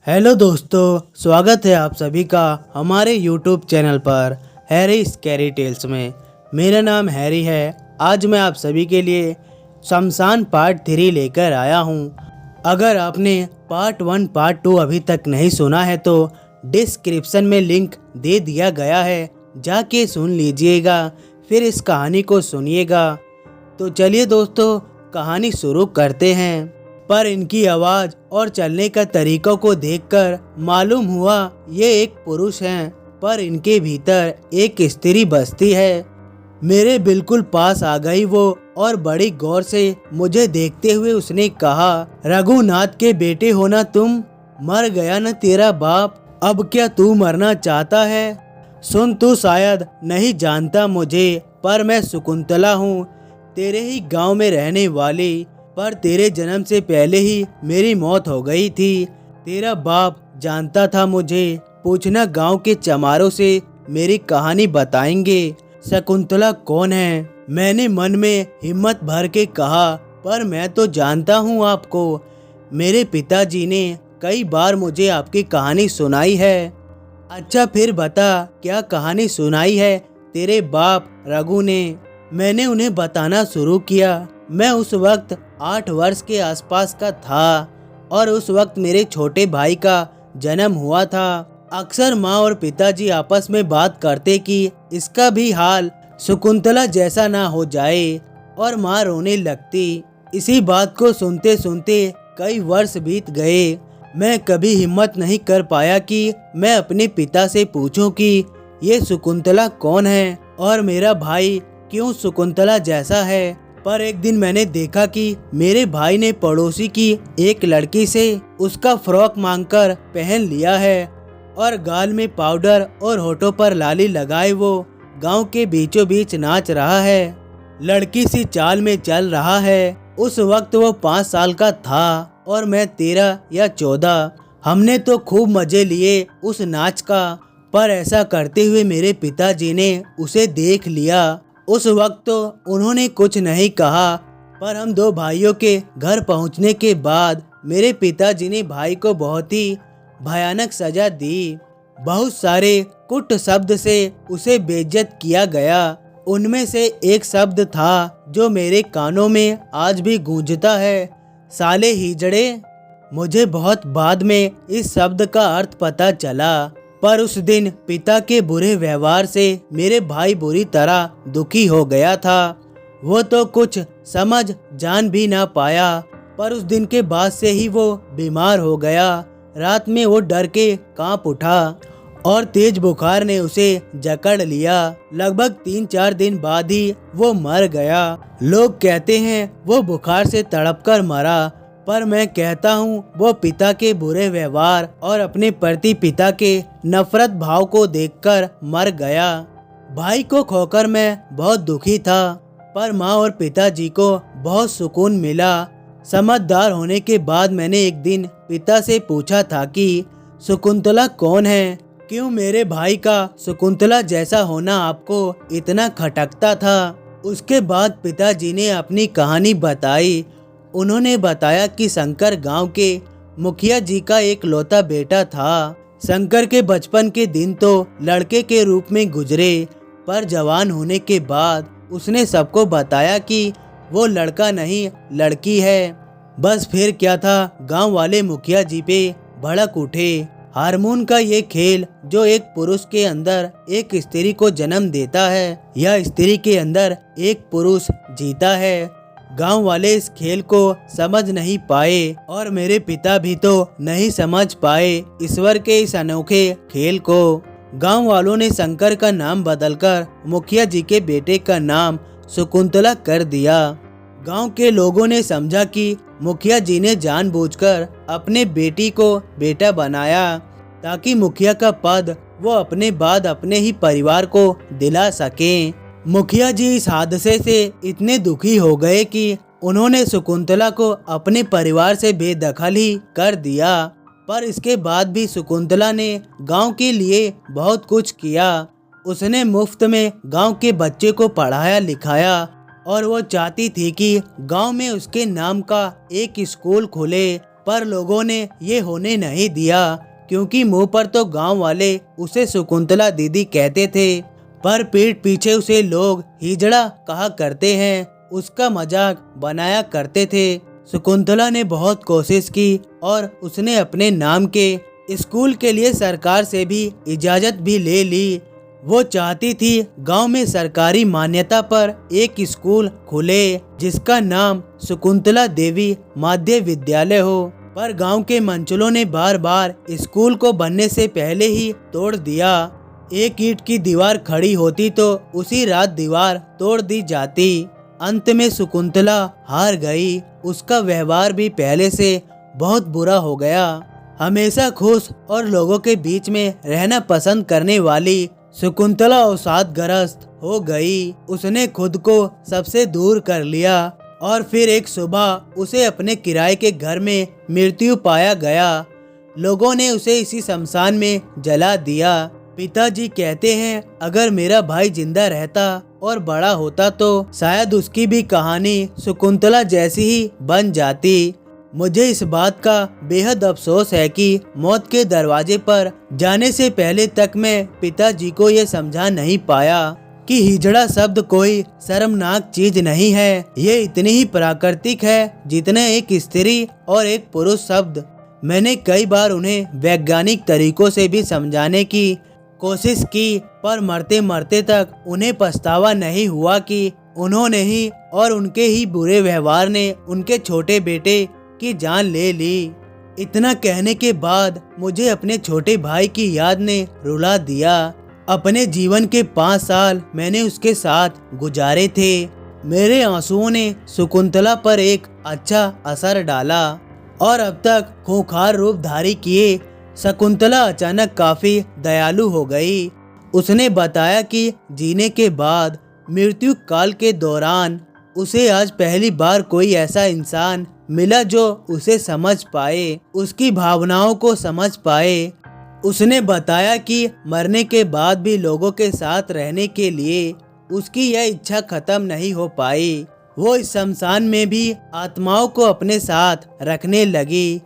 Hello दोस्तों, स्वागत है आप सभी का हमारे यूट्यूब चैनल पर हैरी स्कैरी टेल्स में। मेरा नाम हैरी है। आज मैं आप सभी के लिए शमशान पार्ट 3 लेकर आया हूं। अगर आपने पार्ट 1 पार्ट 2 अभी तक नहीं सुना है तो डिस्क्रिप्शन में लिंक दे दिया गया है, जाके सुन लीजिएगा, फिर इस कहानी को सुनिएगा। तो चलिए दोस्तों, कहानी शुरू करते हैं। पर इनकी आवाज़ और चलने का तरीकों को देखकर मालूम हुआ ये एक पुरुष हैं, पर इनके भीतर एक स्त्री बसती है। मेरे बिल्कुल पास आ गई वो और बड़ी गौर से मुझे देखते हुए उसने कहा, रघुनाथ के बेटे हो ना तुम? मर गया न तेरा बाप, अब क्या तू मरना चाहता है? सुन, तू शायद नहीं जानता मुझे, पर मैं शकुंतला हूँ, तेरे ही गांव में रहने वाली। पर तेरे जन्म से पहले ही मेरी मौत हो गई थी। तेरा बाप जानता था मुझे। पूछना गांव के चमारों से, मेरी कहानी बताएंगे। शकुंतला कौन है? मैंने मन में हिम्मत भर के कहा, पर मैं तो जानता हूँ आपको। मेरे पिताजी ने कई बार मुझे आपकी कहानी सुनाई है। अच्छा फिर बता, क्या कहानी सुनाई है तेरे बाप रघु ने? मैंने उन्हें बताना शुरू किया। मैं उस वक्त 8 वर्ष के आसपास का था और उस वक्त मेरे छोटे भाई का जन्म हुआ था। अक्सर माँ और पिताजी आपस में बात करते कि इसका भी हाल शकुंतला जैसा ना हो जाए, और माँ रोने लगती। इसी बात को सुनते सुनते कई वर्ष बीत गए। मैं कभी हिम्मत नहीं कर पाया कि मैं अपने पिता से पूछूं कि ये शकुंतला कौन है और मेरा भाई क्यों शकुंतला जैसा है। पर एक दिन मैंने देखा कि मेरे भाई ने पड़ोसी की एक लड़की से उसका फ्रॉक मांगकर पहन लिया है और गाल में पाउडर और होठों पर लाली लगाए वो गांव के बीचों बीच नाच रहा है। लड़की सी चाल में चल रहा है। उस वक्त वो 5 साल का था और मैं 13 या 14। हमने तो खूब मजे लिए उस नाच का, पर ऐसा करते हुए मेरे पिताजी ने उसे देख लिया। उस वक्त तो उन्होंने कुछ नहीं कहा, पर हम 2 भाइयों के घर पहुंचने के बाद मेरे पिताजी ने भाई को बहुत ही भयानक सजा दी। बहुत सारे कुट शब्द से उसे बेइज्जत किया गया। उनमें से एक शब्द था जो मेरे कानों में आज भी गूंजता है, साले हिजड़े। मुझे बहुत बाद में इस शब्द का अर्थ पता चला, पर उस दिन पिता के बुरे व्यवहार से मेरे भाई बुरी तरह दुखी हो गया था। वो तो कुछ समझ जान भी ना पाया, पर उस दिन के बाद से ही वो बीमार हो गया। रात में वो डर के कांप उठा और तेज बुखार ने उसे जकड़ लिया। लगभग 3-4 दिन बाद ही वो मर गया। लोग कहते हैं वो बुखार से तड़पकर मरा, पर मैं कहता हूँ वो पिता के बुरे व्यवहार और अपने प्रति पिता के नफरत भाव को देखकर मर गया। भाई को खोकर मैं बहुत दुखी था, पर माँ और पिताजी को बहुत सुकून मिला। समझदार होने के बाद मैंने एक दिन पिता से पूछा था कि शकुंतला कौन है? क्यों मेरे भाई का शकुंतला जैसा होना आपको इतना खटकता था? उसके बाद पिताजी ने अपनी कहानी बताई। उन्होंने बताया कि शंकर गांव के मुखिया जी का एक लौता बेटा था। शंकर के बचपन के दिन तो लड़के के रूप में गुजरे, पर जवान होने के बाद उसने सबको बताया कि वो लड़का नहीं लड़की है। बस फिर क्या था, गांव वाले मुखिया जी पे भड़क उठे। हार्मोन का ये खेल जो एक पुरुष के अंदर एक स्त्री को जन्म देता है, या स्त्री के अंदर एक पुरुष जीता है। गांव वाले इस खेल को समझ नहीं पाए और मेरे पिता भी तो नहीं समझ पाए ईश्वर के इस अनोखे खेल को। गांव वालों ने शंकर का नाम बदलकर मुखिया जी के बेटे का नाम शकुंतला कर दिया। गांव के लोगों ने समझा कि मुखिया जी ने जानबूझकर अपने बेटी को बेटा बनाया, ताकि मुखिया का पद वो अपने बाद अपने ही परिवार को दिला सकें। मुखिया जी इस हादसे से इतने दुखी हो गए कि उन्होंने शकुंतला को अपने परिवार से बेदखल ही कर दिया। पर इसके बाद भी शकुंतला ने गांव के लिए बहुत कुछ किया। उसने मुफ्त में गांव के बच्चे को पढ़ाया लिखाया और वो चाहती थी कि गांव में उसके नाम का एक स्कूल खुले पर लोगों ने ये होने नहीं दिया, क्योंकि मुंह पर तो गांव वाले उसे शकुंतला दीदी कहते थे, पर पीठ पीछे उसे लोग हिजड़ा कहा करते हैं। उसका मजाक बनाया करते थे। शकुंतला ने बहुत कोशिश की और उसने अपने नाम के स्कूल के लिए सरकार से भी इजाज़त भी ले ली। वो चाहती थी गांव में सरकारी मान्यता पर एक स्कूल खुले जिसका नाम शकुंतला देवी माध्य विद्यालय हो, पर गांव के मंचलों ने बार बार स्कूल को बनने से पहले ही तोड़ दिया। एक ईंट की दीवार खड़ी होती तो उसी रात दीवार तोड़ दी जाती। अंत में शकुंतला हार गई। उसका व्यवहार भी पहले से बहुत बुरा हो गया। हमेशा खुश और लोगों के बीच में रहना पसंद करने वाली शकुंतला अवसादग्रस्त हो गई। उसने खुद को सबसे दूर कर लिया और फिर एक सुबह उसे अपने किराए के घर में मृत्यु पाया गया। लोगों ने उसे इसी शमशान में जला दिया। पिताजी कहते हैं अगर मेरा भाई जिंदा रहता और बड़ा होता तो शायद उसकी भी कहानी शकुंतला जैसी ही बन जाती। मुझे इस बात का बेहद अफसोस है कि मौत के दरवाजे पर जाने से पहले तक मैं पिताजी को ये समझा नहीं पाया कि हिजड़ा शब्द कोई शर्मनाक चीज नहीं है। ये इतनी ही प्राकृतिक है जितने एक स्त्री और एक पुरुष शब्द। मैंने कई बार उन्हें वैज्ञानिक तरीकों से भी समझाने की कोशिश की, पर मरते मरते तक उन्हें पछतावा नहीं हुआ कि उन्होंने ही और उनके ही बुरे व्यवहार ने उनके छोटे बेटे की जान ले ली। इतना कहने के बाद मुझे अपने छोटे भाई की याद ने रुला दिया। अपने जीवन के 5 साल मैंने उसके साथ गुजारे थे। मेरे आंसुओं ने शकुंतला पर एक अच्छा असर डाला और अब तक खूंखार रूप धारी किए शकुंतला अचानक काफी दयालु हो गई। उसने बताया कि जीने के बाद मृत्यु काल के दौरान उसे आज पहली बार कोई ऐसा इंसान मिला जो उसे समझ पाए, उसकी भावनाओं को समझ पाए। उसने बताया कि मरने के बाद भी लोगों के साथ रहने के लिए उसकी यह इच्छा खत्म नहीं हो पाई। वो इस शमशान में भी आत्माओं को अपने साथ रखने लगी।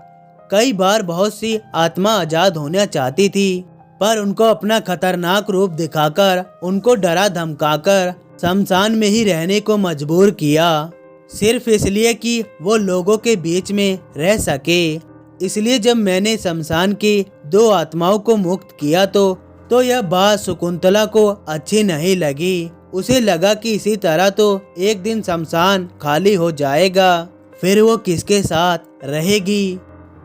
कई बार बहुत सी आत्मा आजाद होना चाहती थी, पर उनको अपना खतरनाक रूप दिखाकर उनको डरा धमकाकर शमशान में ही रहने को मजबूर किया, सिर्फ इसलिए कि वो लोगों के बीच में रह सके। इसलिए जब मैंने शमशान की 2 आत्माओं को मुक्त किया तो यह बात शकुंतला को अच्छी नहीं लगी। उसे लगा कि इसी तरह तो एक दिन शमशान खाली हो जाएगा, फिर वो किसके साथ रहेगी।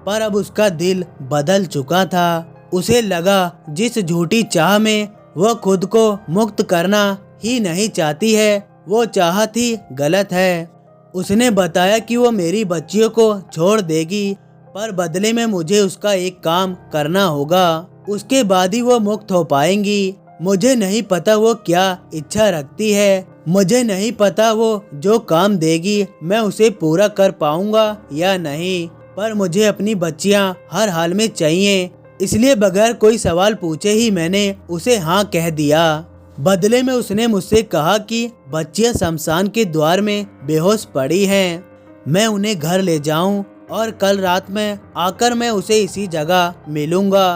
पर अब उसका दिल बदल चुका था। उसे लगा जिस झूठी चाह में वो खुद को मुक्त करना ही नहीं चाहती है, वो चाहत ही गलत है। उसने बताया कि वो मेरी बच्चियों को छोड़ देगी, पर बदले में मुझे उसका एक काम करना होगा, उसके बाद ही वो मुक्त हो पाएंगी। मुझे नहीं पता वो क्या इच्छा रखती है, मुझे नहीं पता वो जो काम देगी मैं उसे पूरा कर पाऊंगा या नहीं, पर मुझे अपनी बच्चियां हर हाल में चाहिए। इसलिए बगैर कोई सवाल पूछे ही मैंने उसे हाँ कह दिया। बदले में उसने मुझसे कहा कि बच्चियां शमशान के द्वार में बेहोश पड़ी हैं, मैं उन्हें घर ले जाऊं और कल रात में आकर मैं उसे इसी जगह मिलूंगा।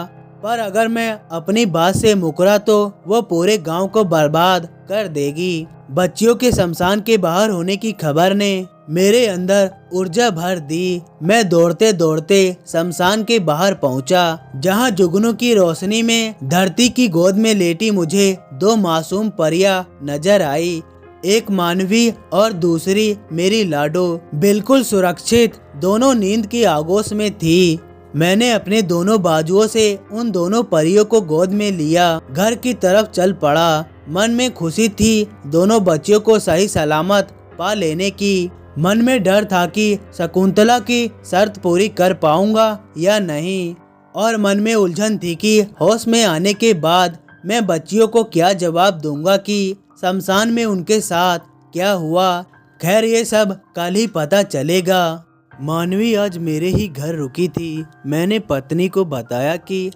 पर अगर मैं अपनी बात से मुकरा तो वो पूरे गांव को बर्बाद कर देगी। बच्चियों के शमशान के बाहर होने की खबर ने मेरे अंदर ऊर्जा भर दी। मैं दौड़ते दौड़ते शमशान के बाहर पहुंचा, जहां जुगनू की रोशनी में धरती की गोद में लेटी मुझे 2 मासूम परियां नजर आई। एक मानवी और दूसरी मेरी लाडो, बिल्कुल सुरक्षित, दोनों नींद की आगोश में थी। मैंने अपने दोनों बाजुओं से उन दोनों परियों को गोद में लिया, घर की तरफ चल पड़ा। मन में खुशी थी दोनों बच्चियों को सही सलामत पा लेने की। मन में डर था कि शकुंतला की शर्त पूरी कर पाऊंगा या नहीं, और मन में उलझन थी कि होश में आने के बाद मैं बच्चियों को क्या जवाब दूंगा कि शमशान में उनके साथ क्या हुआ। खैर ये सब कल ही पता चलेगा। मानवी आज मेरे ही घर रुकी थी। मैंने पत्नी को बताया कि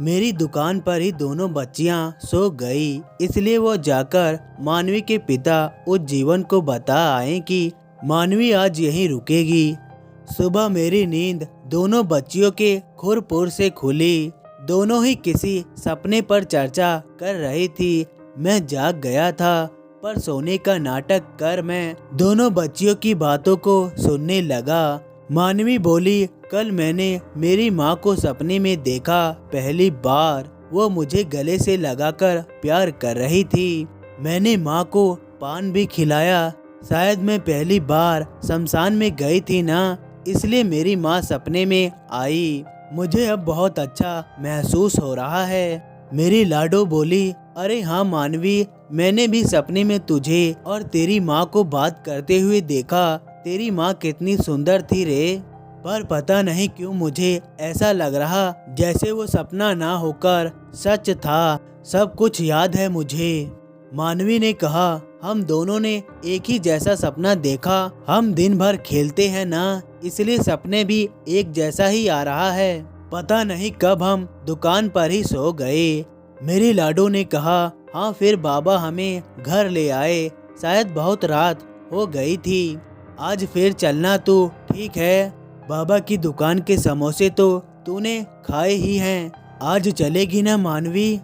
मेरी दुकान पर ही दोनों बच्चियां सो गई, इसलिए वो जाकर मानवी के पिता उज्जीवन को बता आए कि मानवी आज यहीं रुकेगी। सुबह मेरी नींद दोनों बच्चियों के खुरपुर से खुली। दोनों ही किसी सपने पर चर्चा कर रही थी। मैं जाग गया था, पर सोने का नाटक कर मैं दोनों बच्चियों की बातों को सुनने लगा। मानवी बोली, कल मैंने मेरी माँ को सपने में देखा। पहली बार वो मुझे गले से लगाकर प्यार कर रही थी। मैंने माँ को पान भी खिलाया। शायद मैं पहली बार शमशान में गई थी ना, इसलिए मेरी माँ सपने में आई। मुझे अब बहुत अच्छा महसूस हो रहा है। मेरी लाडो बोली, अरे हाँ मानवी, मैंने भी सपने में तुझे और तेरी माँ को बात करते हुए देखा। तेरी माँ कितनी सुंदर थी रे। पर पता नहीं क्यों मुझे ऐसा लग रहा जैसे वो सपना ना होकर सच था। सब कुछ याद है मुझे। मानवी ने कहा, हम दोनों ने एक ही जैसा सपना देखा। हम दिन भर खेलते हैं ना, इसलिए सपने भी एक जैसा ही आ रहा है। पता नहीं कब हम दुकान पर ही सो गए। मेरी लाडो ने कहा, हाँ फिर बाबा हमें घर ले आए। शायद बहुत रात हो गई थी। आज फिर चलना तू, ठीक है? बाबा की दुकान के समोसे तो तूने खाए ही हैं। आज चलेगी ना मानवी?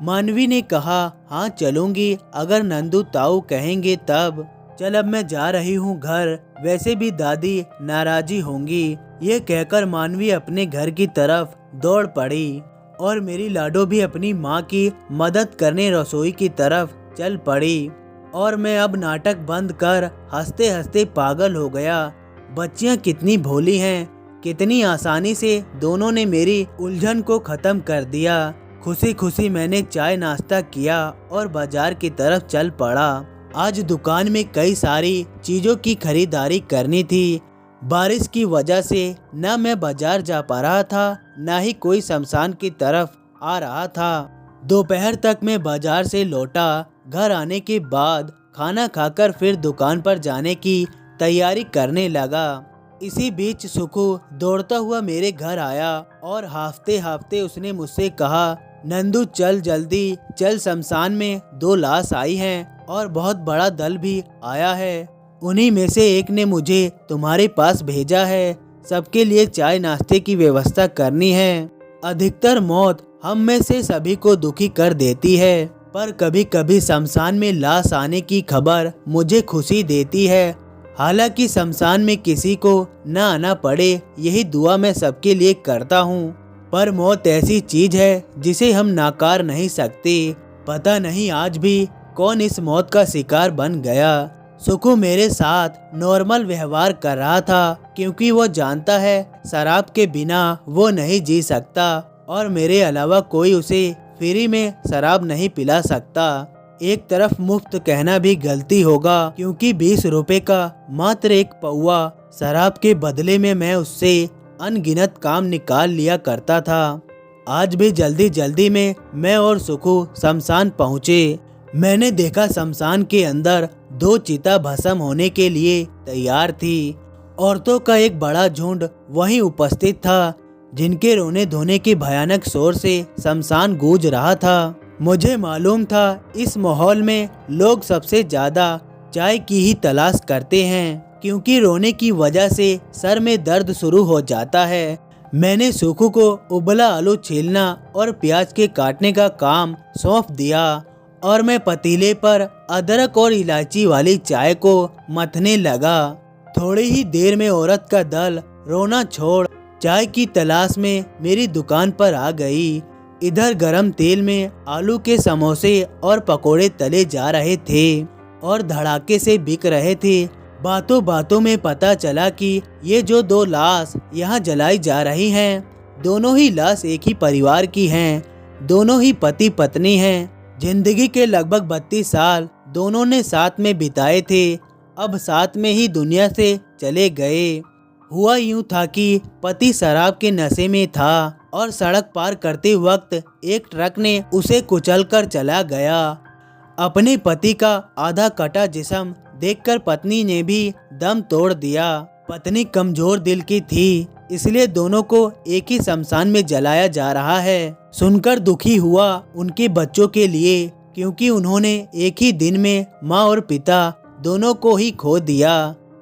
मानवी ने कहा, हाँ चलूंगी, अगर नंदू ताऊ कहेंगे तब। चल अब मैं जा रही हूँ घर, वैसे भी दादी नाराजी होंगी। ये कहकर मानवी अपने घर की तरफ दौड़ पड़ी और मेरी लाडो भी अपनी माँ की मदद करने रसोई की तरफ चल पड़ी। और मैं अब नाटक बंद कर हंसते हंसते पागल हो गया। बच्चियाँ कितनी भोली हैं, कितनी आसानी से दोनों ने मेरी उलझन को खत्म कर दिया। खुशी खुशी मैंने चाय नाश्ता किया और बाजार की तरफ चल पड़ा। आज दुकान में कई सारी चीजों की खरीदारी करनी थी। बारिश की वजह से न मैं बाजार जा पा रहा था, न ही कोई शमशान की तरफ आ रहा था। दोपहर तक मैं बाजार से लौटा। घर आने के बाद खाना खाकर फिर दुकान पर जाने की तैयारी करने लगा। इसी बीच सुखू दौड़ता हुआ मेरे घर आया और हाफते हाफते उसने मुझसे कहा, नंदू चल जल्दी चल, शमशान में 2 लाश आई हैं और बहुत बड़ा दल भी आया है। उन्हीं में से एक ने मुझे तुम्हारे पास भेजा है। सबके लिए चाय नाश्ते की व्यवस्था करनी है। अधिकतर मौत हम में से सभी को दुखी कर देती है, पर कभी कभी शमशान में लाश आने की खबर मुझे खुशी देती है। हालांकि शमशान में किसी को न आना पड़े, यही दुआ मैं सबके लिए करता हूँ। पर मौत ऐसी चीज है जिसे हम नाकार नहीं सकते। पता नहीं आज भी कौन इस मौत का शिकार बन गया। सुखू मेरे साथ नॉर्मल व्यवहार कर रहा था, क्योंकि वो जानता है शराब के बिना वो नहीं जी सकता और मेरे अलावा कोई उसे फ्री में शराब नहीं पिला सकता। एक तरफ मुफ्त कहना भी गलती होगा, क्योंकि 20 रुपए का मात्र एक पौवा शराब के बदले में मैं उससे अनगिनत काम निकाल लिया करता था। आज भी जल्दी जल्दी में मैं और सुखू शमशान पहुँचे। मैंने देखा शमशान के अंदर 2 चिता भस्म होने के लिए तैयार थी। औरतों का एक बड़ा झुंड वहीं उपस्थित था, जिनके रोने धोने के भयानक शोर से शमशान गूंज रहा था। मुझे मालूम था इस माहौल में लोग सबसे ज्यादा चाय की ही तलाश करते हैं, क्योंकि रोने की वजह से सर में दर्द शुरू हो जाता है। मैंने सुखू को उबला आलू छीलना और प्याज के काटने का काम सौंप दिया और मैं पतीले पर अदरक और इलायची वाली चाय को मथने लगा। थोड़ी ही देर में औरत का दल रोना छोड़ चाय की तलाश में मेरी दुकान पर आ गई। इधर गरम तेल में आलू के समोसे और पकोड़े तले जा रहे थे और धड़ाके से बिक रहे थे। बातों बातों में पता चला कि ये जो 2 लाश यहाँ जलाई जा रही हैं, दोनों ही लाश एक ही परिवार की हैं। दोनों ही पति पत्नी हैं। जिंदगी के लगभग 32 साल दोनों ने साथ में बिताए थे, अब साथ में ही दुनिया से चले गए। हुआ यूं था कि पति शराब के नशे में था और सड़क पार करते वक्त एक ट्रक ने उसे कुचलकर चला गया। अपने पति का आधा कटा जिस्म देखकर पत्नी ने भी दम तोड़ दिया। पत्नी कमजोर दिल की थी, इसलिए दोनों को एक ही शमशान में जलाया जा रहा है। सुनकर दुखी हुआ उनके बच्चों के लिए, क्योंकि उन्होंने एक ही दिन में माँ और पिता दोनों को ही खो दिया।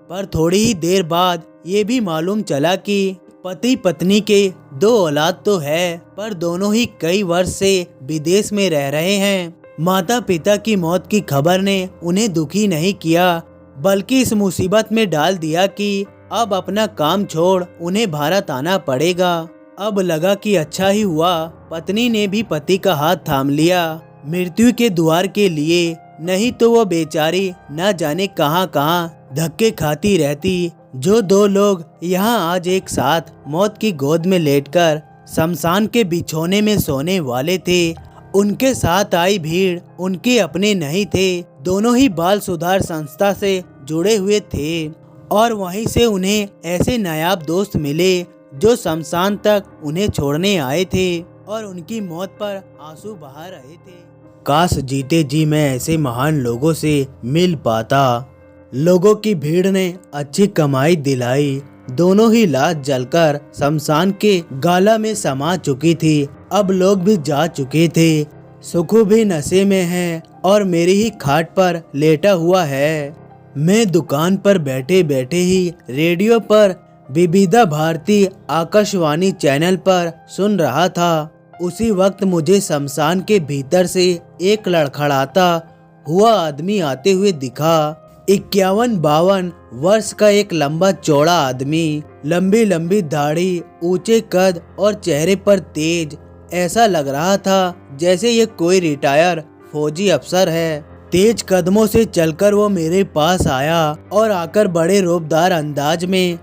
पर थोड़ी ही देर बाद ये भी मालूम चला कि पति पत्नी के 2 औलाद तो है, पर दोनों ही कई वर्ष से विदेश में रह रहे हैं। माता पिता की मौत की खबर ने उन्हें दुखी नहीं किया, बल्कि इस मुसीबत में डाल दिया कि अब अपना काम छोड़ उन्हें भारत आना पड़ेगा। अब लगा कि अच्छा ही हुआ, पत्नी ने भी पति का हाथ थाम लिया मृत्यु के द्वार के लिए, नहीं तो वो बेचारी न जाने कहां कहां धक्के खाती रहती। जो 2 लोग यहाँ आज एक साथ मौत की गोद में लेटकर शमशान के बिछौने में सोने वाले थे, उनके साथ आई भीड़ उनके अपने नहीं थे। दोनों ही बाल सुधार संस्था से जुड़े हुए थे और वहीं से उन्हें ऐसे नायाब दोस्त मिले जो शमशान तक उन्हें छोड़ने आए थे और उनकी मौत पर आंसू बहा रहे थे। काश जीते जी मैं ऐसे महान लोगों से मिल पाता। लोगों की भीड़ ने अच्छी कमाई दिलाई। दोनों ही लाश जलकर शमशान के गाला में समा चुकी थी। अब लोग भी जा चुके थे। सुखू भी नशे में है और मेरी ही खाट पर लेटा हुआ है। मैं दुकान पर बैठे बैठे ही रेडियो पर विविधा भारती आकाशवाणी चैनल पर सुन रहा था। उसी वक्त मुझे शमशान के भीतर से एक लड़खड़ाता हुआ आदमी आते हुए दिखा। 51-52 वर्ष का एक लंबा चौड़ा आदमी, लंबी लंबी दाढ़ी, ऊंचे कद और चेहरे पर तेज। ऐसा लग रहा था जैसे ये कोई रिटायर फौजी अफसर है। तेज कदमों से चलकर वो मेरे पास आया और आकर बड़े रौबदार अंदाज में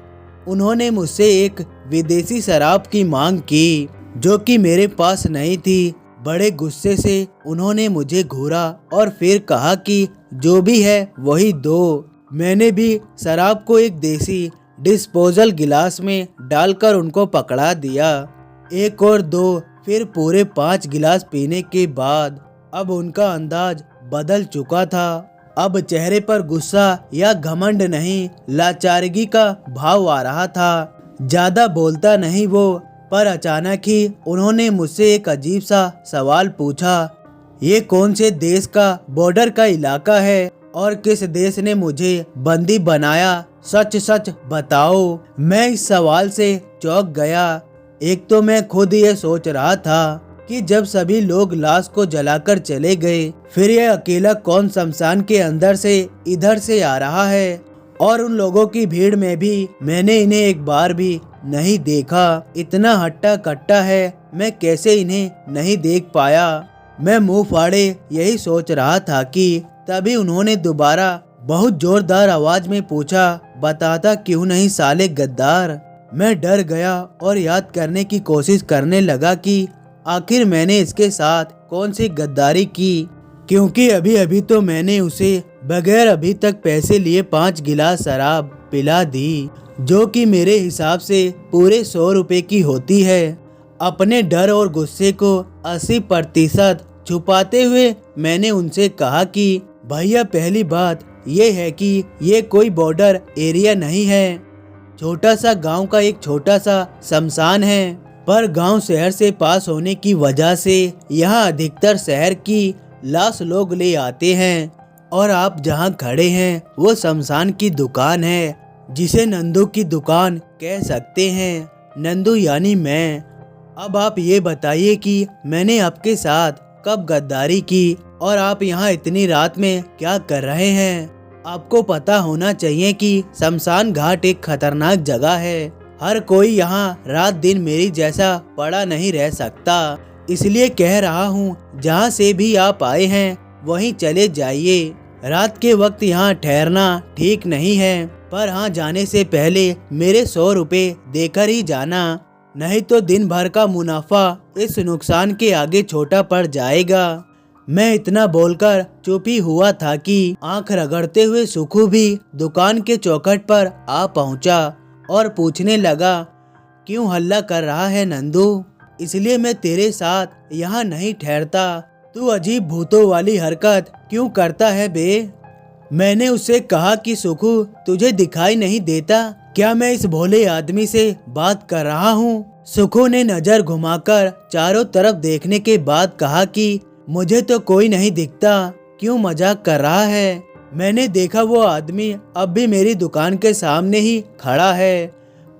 उन्होंने मुझसे एक विदेशी शराब की मांग की, जो कि मेरे पास नहीं थी। बड़े गुस्से से उन्होंने मुझे घूरा और फिर कहा कि जो भी है वही दो। मैंने भी शराब को एक देसी डिस्पोजल गिलास में डालकर उनको पकड़ा दिया। 1 और 2 फिर पूरे 5 गिलास पीने के बाद अब उनका अंदाज बदल चुका था। अब चेहरे पर गुस्सा या घमंड नहीं, लाचारगी का भाव आ रहा था। ज्यादा बोलता नहीं वो, पर अचानक ही उन्होंने मुझसे एक अजीब सा सवाल पूछा। ये कौन से देश का बॉर्डर का इलाका है और किस देश ने मुझे बंदी बनाया? सच सच बताओ। मैं इस सवाल से चौंक गया। एक तो मैं खुद ये सोच रहा था कि जब सभी लोग लाश को जलाकर चले गए, फिर ये अकेला कौन शमशान के अंदर से इधर से आ रहा है। और उन लोगों की भीड़ में भी मैंने इन्हें एक बार भी नहीं देखा। इतना हट्टा कट्टा है, मैं कैसे इन्हें नहीं देख पाया। मैं मुंह फाड़े यही सोच रहा था कि तभी उन्होंने दोबारा बहुत जोरदार आवाज में पूछा, बताता क्यों नहीं साले गद्दार। मैं डर गया और याद करने की कोशिश करने लगा कि आखिर मैंने इसके साथ कौन सी गद्दारी की, क्योंकि अभी अभी तो मैंने उसे बगैर अभी तक पैसे लिए 5 गिलास शराब पिला दी, जो कि मेरे हिसाब से पूरे 100 रुपए की होती है। अपने डर और गुस्से को 80% छुपाते हुए मैंने उनसे कहा कि भैया, पहली बात ये है कि ये कोई बॉर्डर एरिया नहीं है। छोटा सा गांव का एक छोटा सा शमशान है, पर गांव शहर से पास होने की वजह से यहाँ अधिकतर शहर की लाश लोग ले आते हैं। और आप जहाँ खड़े हैं वो शमशान की दुकान है, जिसे नंदू की दुकान कह सकते हैं। नंदू यानी मैं। अब आप ये बताइए कि मैंने आपके साथ कब गद्दारी की और आप यहाँ इतनी रात में क्या कर रहे हैं? आपको पता होना चाहिए कि शमशान घाट एक खतरनाक जगह है। हर कोई यहाँ रात दिन मेरी जैसा पड़ा नहीं रह सकता। इसलिए कह रहा हूँ, जहाँ से भी आप आए हैं वहीं चले जाइए। रात के वक्त यहाँ ठहरना ठीक नहीं है, पर हाँ, जाने से पहले मेरे 100 रुपए देकर ही जाना, नहीं तो दिन भर का मुनाफा इस नुकसान के आगे छोटा पड़ जाएगा। मैं इतना बोलकर चुप ही हुआ था कि आंख रगड़ते हुए सुखू भी दुकान के चौखट पर आ पहुंचा और पूछने लगा, क्यों हल्ला कर रहा है नंदू? इसलिए मैं तेरे साथ यहाँ नहीं ठहरता। तू अजीब भूतों वाली हरकत क्यों करता है बे? मैंने उससे कहा कि सुखू, तुझे दिखाई नहीं देता क्या मैं इस भोले आदमी से बात कर रहा हूँ? सुखू ने नजर घुमाकर चारों तरफ देखने के बाद कहा कि मुझे तो कोई नहीं दिखता, क्यों मजाक कर रहा है? मैंने देखा वो आदमी अब भी मेरी दुकान के सामने ही खड़ा है,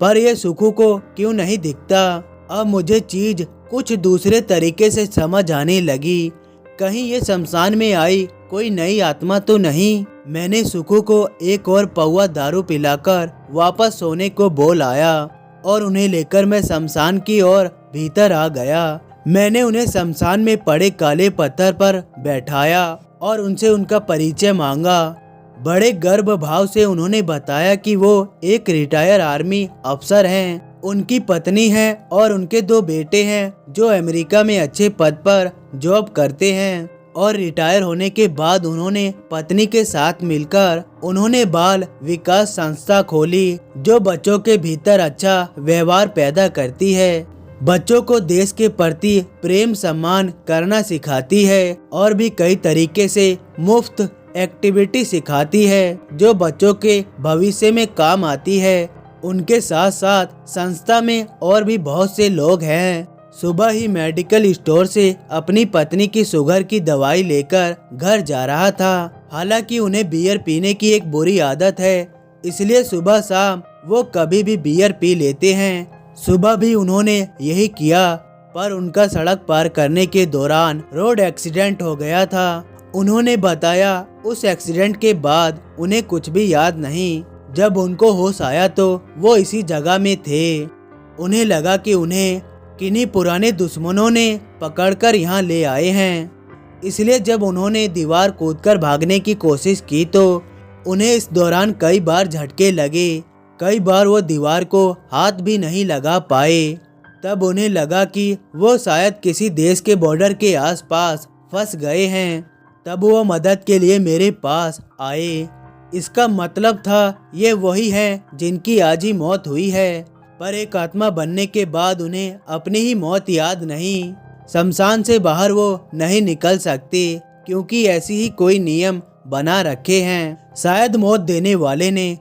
पर यह सुखू को क्यों नहीं दिखता। अब मुझे चीज कुछ दूसरे तरीके से समझ आने लगी। कहीं ये शमशान में आई कोई नई आत्मा तो नहीं। मैंने सुखू को एक और पौवा दारू पिलाकर वापस सोने को बोल आया और उन्हें लेकर मैं शमशान की ओर भीतर आ गया। मैंने उन्हें शमशान में पड़े काले पत्थर पर बैठाया और उनसे उनका परिचय मांगा। बड़े गर्व भाव से उन्होंने बताया कि वो एक रिटायर आर्मी अफसर हैं। उनकी पत्नी है और उनके 2 बेटे हैं जो अमेरिका में अच्छे पद पर जॉब करते हैं। और रिटायर होने के बाद उन्होंने पत्नी के साथ मिलकर उन्होंने बाल विकास संस्था खोली जो बच्चों के भीतर अच्छा व्यवहार पैदा करती है, बच्चों को देश के प्रति प्रेम सम्मान करना सिखाती है और भी कई तरीके से मुफ्त एक्टिविटी सिखाती है जो बच्चों के भविष्य में काम आती है। उनके साथ साथ संस्था में और भी बहुत से लोग हैं। सुबह ही मेडिकल स्टोर से अपनी पत्नी की शुगर की दवाई लेकर घर जा रहा था। हालांकि उन्हें बियर पीने की एक बुरी आदत है, इसलिए सुबह शाम वो कभी भी बियर पी लेते हैं। सुबह भी उन्होंने यही किया, पर उनका सड़क पार करने के दौरान रोड एक्सीडेंट हो गया था। उन्होंने बताया उस एक्सीडेंट के बाद उन्हें कुछ भी याद नहीं। जब उनको होश आया तो वो इसी जगह में थे। उन्हें लगा कि उन्हें किन्हीं पुराने दुश्मनों ने पकड़कर यहाँ ले आए हैं, इसलिए जब उन्होंने दीवार कूदकर भागने की कोशिश की तो उन्हें इस दौरान कई बार झटके लगे। कई बार वो दीवार को हाथ भी नहीं लगा पाए। तब उन्हें लगा कि वो शायद किसी देश के बॉर्डर के आसपास फंस गए हैं। तब वो मदद के लिए मेरे पास आए। इसका मतलब था ये वही हैं जिनकी आज ही मौत हुई है, पर एक आत्मा बनने के बाद उन्हें अपनी ही मौत याद नहीं। शमशान से बाहर वो नहीं निकल सकते क्योंकि ऐसी ही कोई नियम बना रखे हैं शायद मौत देने वाले ने।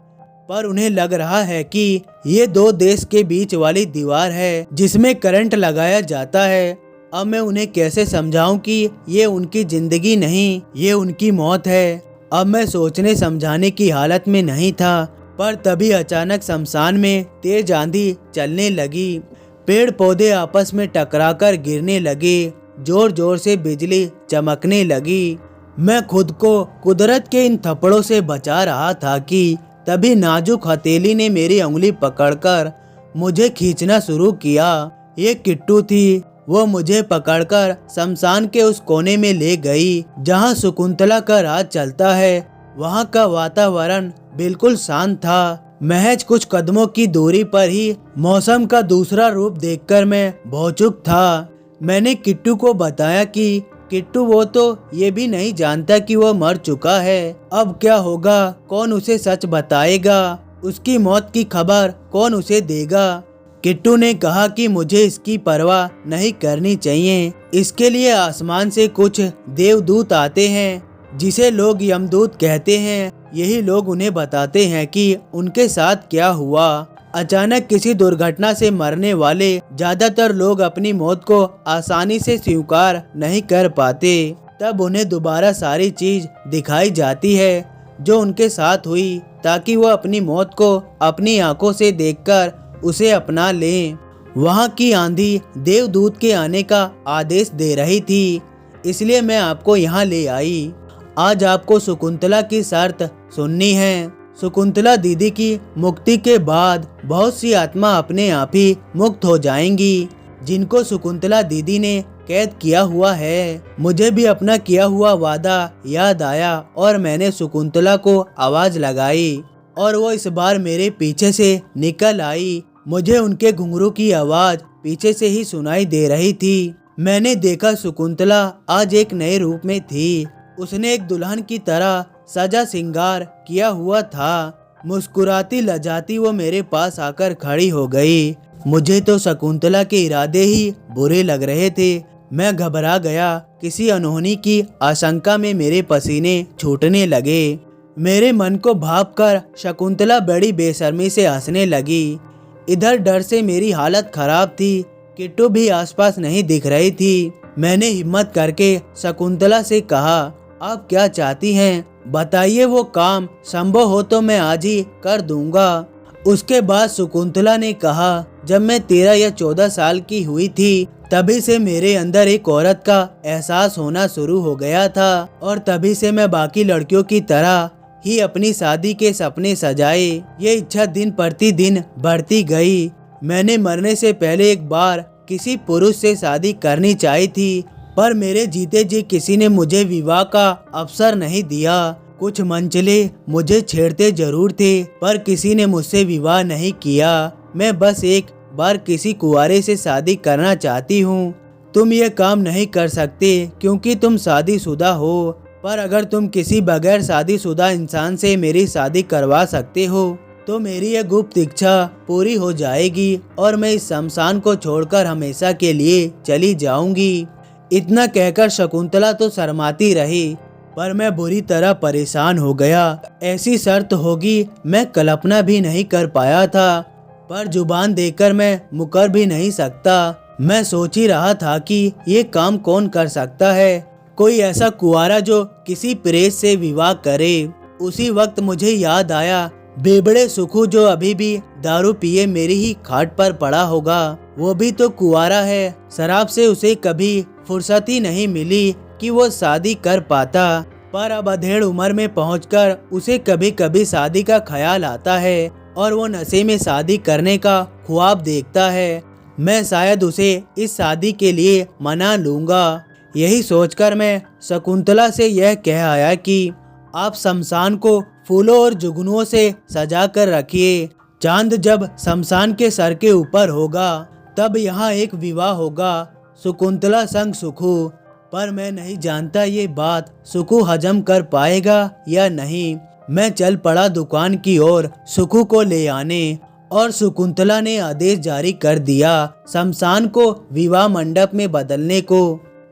पर उन्हें लग रहा है कि ये 2 देश के बीच वाली दीवार है जिसमें करंट लगाया जाता है। अब मैं उन्हें कैसे समझाऊं कि ये उनकी जिंदगी नहीं, ये उनकी मौत है। अब मैं सोचने समझाने की हालत में नहीं था, पर तभी अचानक शमशान में तेज आंधी चलने लगी। पेड़ पौधे आपस में टकराकर गिरने लगे, जोर जोर से बिजली चमकने लगी। मैं खुद को कुदरत के इन थप्पड़ों से बचा रहा था कि तभी नाजुक हथेली ने मेरी उंगली पकड़कर मुझे खींचना शुरू किया। ये किट्टू थी। वो मुझे पकड़कर शमशान के उस कोने में ले गई जहाँ शकुंतला का राज चलता है। वहाँ का वातावरण बिल्कुल शांत था। महज कुछ कदमों की दूरी पर ही मौसम का दूसरा रूप देखकर मैं भौचुक था। मैंने किट्टू को बताया कि किट्टू वो तो ये भी नहीं जानता कि वो मर चुका है। अब क्या होगा, कौन उसे सच बताएगा, उसकी मौत की खबर कौन उसे देगा। किट्टू ने कहा कि मुझे इसकी परवाह नहीं करनी चाहिए। इसके लिए आसमान से कुछ देवदूत आते हैं जिसे लोग यमदूत कहते हैं। यही लोग उन्हें बताते हैं कि उनके साथ क्या हुआ। अचानक किसी दुर्घटना से मरने वाले ज्यादातर लोग अपनी मौत को आसानी से स्वीकार नहीं कर पाते। तब उन्हें दोबारा सारी चीज दिखाई जाती है जो उनके साथ हुई, ताकि वो अपनी मौत को अपनी आंखों से देखकर उसे अपना लें। वहाँ की आंधी देवदूत के आने का आदेश दे रही थी, इसलिए मैं आपको यहाँ ले आई। आज आपको शकुंतला की शर्त सुननी है। शकुंतला दीदी की मुक्ति के बाद बहुत सी आत्मा अपने आप ही मुक्त हो जाएंगी जिनको शकुंतला दीदी ने कैद किया हुआ है। मुझे भी अपना किया हुआ वादा याद आया और मैंने शकुंतला को आवाज लगाई और वो इस बार मेरे पीछे से निकल आई। मुझे उनके घुंघरू की आवाज पीछे से ही सुनाई दे रही थी। मैंने देखा शकुंतला आज एक नए रूप में थी। उसने एक दुल्हन की तरह सजा श्रृंगार किया हुआ था। मुस्कुराती लजाती वो मेरे पास आकर खड़ी हो गई। मुझे तो शकुंतला के इरादे ही बुरे लग रहे थे। मैं घबरा गया। किसी अनहोनी की आशंका में मेरे पसीने छूटने लगे। मेरे मन को भांपकर शकुंतला बड़ी बेशर्मी से हंसने लगी। इधर डर से मेरी हालत खराब थी। किट्टू भी आसपास नहीं दिख रही थी। मैंने हिम्मत करके शकुंतला से कहा, आप क्या चाहती हैं? बताइए, वो काम संभव हो तो मैं आज ही कर दूंगा। उसके बाद शकुंतला ने कहा, जब मैं 13 या 14 साल की हुई थी तभी से मेरे अंदर एक औरत का एहसास होना शुरू हो गया था और तभी से मैं बाकी लड़कियों की तरह ही अपनी शादी के सपने सजाए। ये इच्छा दिन प्रतिदिन बढ़ती गई। मैंने मरने से पहले एक बार किसी पुरुष से शादी करनी चाहिए थी, पर मेरे जीते जी किसी ने मुझे विवाह का अवसर नहीं दिया। कुछ मंचले मुझे छेड़ते जरूर थे, पर किसी ने मुझसे विवाह नहीं किया। मैं बस एक बार किसी कुंवारे से शादी करना चाहती हूँ। तुम ये काम नहीं कर सकते क्योंकि तुम शादीशुदा हो, पर अगर तुम किसी बगैर शादीशुदा इंसान से मेरी शादी करवा सकते हो तो मेरी यह गुप्त इच्छा पूरी हो जाएगी और मैं इस शमशान को छोड़कर हमेशा के लिए चली जाऊंगी। इतना कहकर शकुंतला तो शर्माती रही, पर मैं बुरी तरह परेशान हो गया। ऐसी शर्त होगी मैं कल्पना भी नहीं कर पाया था, पर जुबान देकर मैं मुकर भी नहीं सकता। मैं सोच ही रहा था कि ये काम कौन कर सकता है, कोई ऐसा कुंवारा जो किसी प्रेत से विवाह करे। उसी वक्त मुझे याद आया, बेबड़े सुखू जो अभी भी दारू पिए मेरी ही खाट पर पड़ा होगा, वो भी तो कुंवारा है। शराब से उसे कभी फुर्सत ही नहीं मिली कि वो शादी कर पाता, पर अब अधेड़ उम्र में पहुंचकर उसे कभी कभी शादी का ख्याल आता है और वो नशे में शादी करने का ख्वाब देखता है। मैं शायद उसे इस शादी के लिए मना लूंगा। यही सोचकर मैं शकुंतला से यह कह आया कि आप शमशान को फूलों और जुगनुओं से सजा कर रखिए। चांद जब शमशान के सर के ऊपर होगा तब यहाँ एक विवाह होगा, शकुंतला संग सुखू। पर मैं नहीं जानता ये बात सुखू हजम कर पाएगा या नहीं। मैं चल पड़ा दुकान की ओर सुखू को ले आने, और शकुंतला ने आदेश जारी कर दिया शमशान को विवाह मंडप में बदलने को।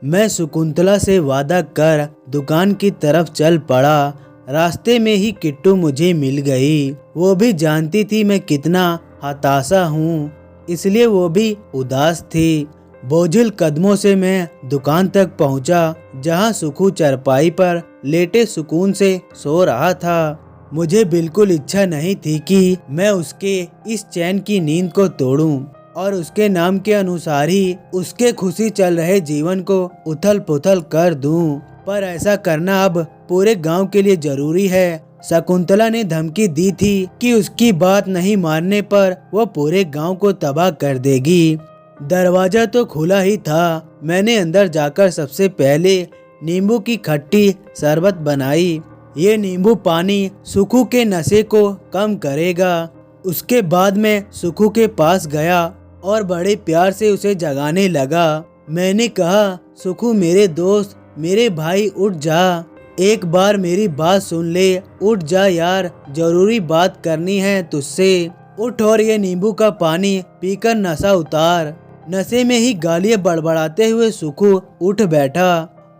मैं शकुंतला से वादा कर दुकान की तरफ चल पड़ा। रास्ते में ही किट्टू मुझे मिल गई। वो भी जानती थी मैं कितना हताशा हूँ, इसलिए वो भी उदास थी। बोझिल कदमों से मैं दुकान तक पहुँचा, जहाँ सुखू चरपाई पर लेटे सुकून से सो रहा था। मुझे बिल्कुल इच्छा नहीं थी कि मैं उसके इस चैन की नींद को तोड़ूं और उसके नाम के अनुसार ही उसके खुशी चल रहे जीवन को उथल पुथल कर दूं। पर ऐसा करना अब पूरे गांव के लिए जरूरी है। शकुंतला ने धमकी दी थी कि उसकी बात नहीं मानने पर वो पूरे गांव को तबाह कर देगी। दरवाजा तो खुला ही था। मैंने अंदर जाकर सबसे पहले नींबू की खट्टी शरबत बनाई। ये नींबू पानी सुखू के नशे को कम करेगा। उसके बाद मैं सुखू के पास गया और बड़े प्यार से उसे जगाने लगा। मैंने कहा, सुखू मेरे दोस्त, मेरे भाई, उठ जा, एक बार मेरी बात सुन ले, उठ जा यार, जरूरी बात करनी है तुझसे। उठ और ये नींबू का पानी पीकर नशा उतार। नशे में ही गालियां बड़बड़ाते हुए सुखू उठ बैठा।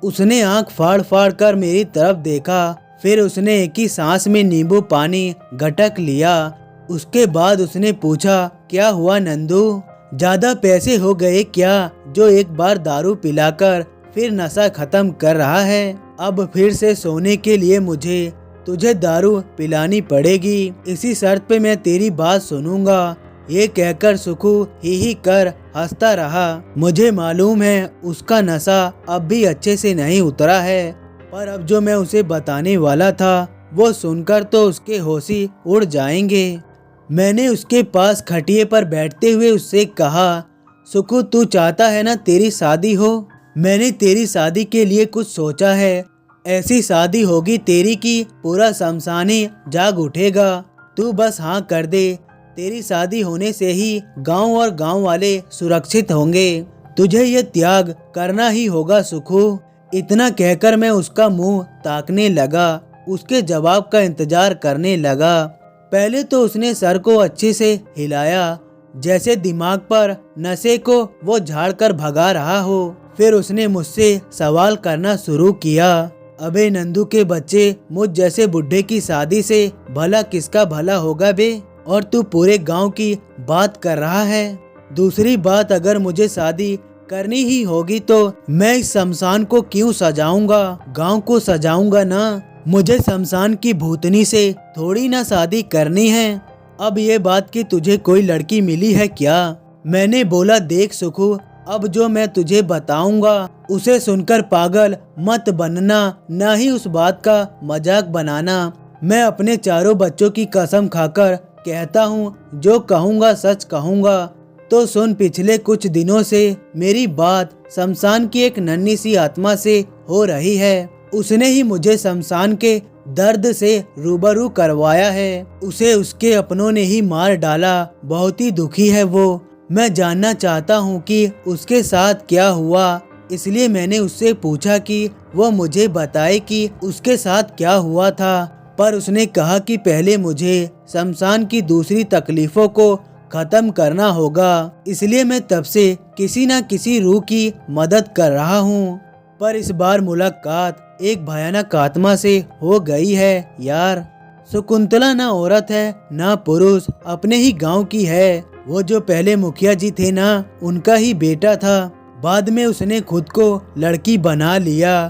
उसने आंख फाड़ फाड़ कर मेरी तरफ देखा, फिर उसने एक ही सांस में नींबू पानी घटक लिया। उसके बाद उसने पूछा, क्या हुआ नंदू, ज्यादा पैसे हो गए क्या, जो एक बार दारू पिलाकर फिर नशा खत्म कर रहा है? अब फिर से सोने के लिए मुझे तुझे दारू पिलानी पड़ेगी। इसी शर्त पे मैं तेरी बात सुनूंगा। ये कहकर सुखू ही कर हंसता रहा। मुझे मालूम है उसका नशा अब भी अच्छे से नहीं उतरा है, पर अब जो मैं उसे बताने वाला था वो सुनकर तो उसके होश ही उड़ जाएंगे। मैंने उसके पास खटिए पर बैठते हुए उससे कहा, सुखू तू चाहता है ना तेरी शादी हो? मैंने तेरी शादी के लिए कुछ सोचा है। ऐसी शादी होगी तेरी कि पूरा शमशान ही जाग उठेगा। तू बस हाँ कर दे। तेरी शादी होने से ही गांव और गांव वाले सुरक्षित होंगे। तुझे ये त्याग करना ही होगा सुखू। इतना कहकर मैं उसका मुंह ताकने लगा, उसके जवाब का इंतजार करने लगा। पहले तो उसने सर को अच्छे से हिलाया, जैसे दिमाग पर नशे को वो झाड़ कर भगा रहा हो। फिर उसने मुझसे सवाल करना शुरू किया, अबे नंदू के बच्चे, मुझ जैसे बुढ़े की शादी से भला किसका भला होगा बे? और तू पूरे गांव की बात कर रहा है। दूसरी बात, अगर मुझे शादी करनी ही होगी तो मैं इस शमशान को क्यों सजाऊंगा, गांव को सजाऊंगा ना। मुझे शमशान की भूतनी से थोड़ी ना शादी करनी है। अब ये बात कि तुझे कोई लड़की मिली है क्या? मैंने बोला देख सुखू, अब जो मैं तुझे बताऊंगा उसे सुनकर पागल मत बनना, न ही उस बात का मजाक बनाना। मैं अपने चारों बच्चों की कसम खाकर कहता हूँ, जो कहूँगा सच कहूँगा। तो सुन, पिछले कुछ दिनों से मेरी बात शमशान की एक नन्ही सी आत्मा से हो रही है। उसने ही मुझे शमशान के दर्द से रूबरू करवाया है। उसे उसके अपनों ने ही मार डाला। बहुत ही दुखी है वो। मैं जानना चाहता हूँ कि उसके साथ क्या हुआ, इसलिए मैंने उससे पूछा कि वो मुझे बताए कि उसके साथ क्या हुआ था। पर उसने कहा कि पहले मुझे शमशान की दूसरी तकलीफों को खत्म करना होगा, इसलिए मैं तब से किसी न किसी रूह की मदद कर रहा हूँ। पर इस बार मुलाकात एक भयानक आत्मा से हो गई है यार। शकुंतला ना औरत है ना पुरुष, अपने ही गांव की है। वो जो पहले मुखिया जी थे ना, उनका ही बेटा था। बाद में उसने खुद को लड़की बना लिया।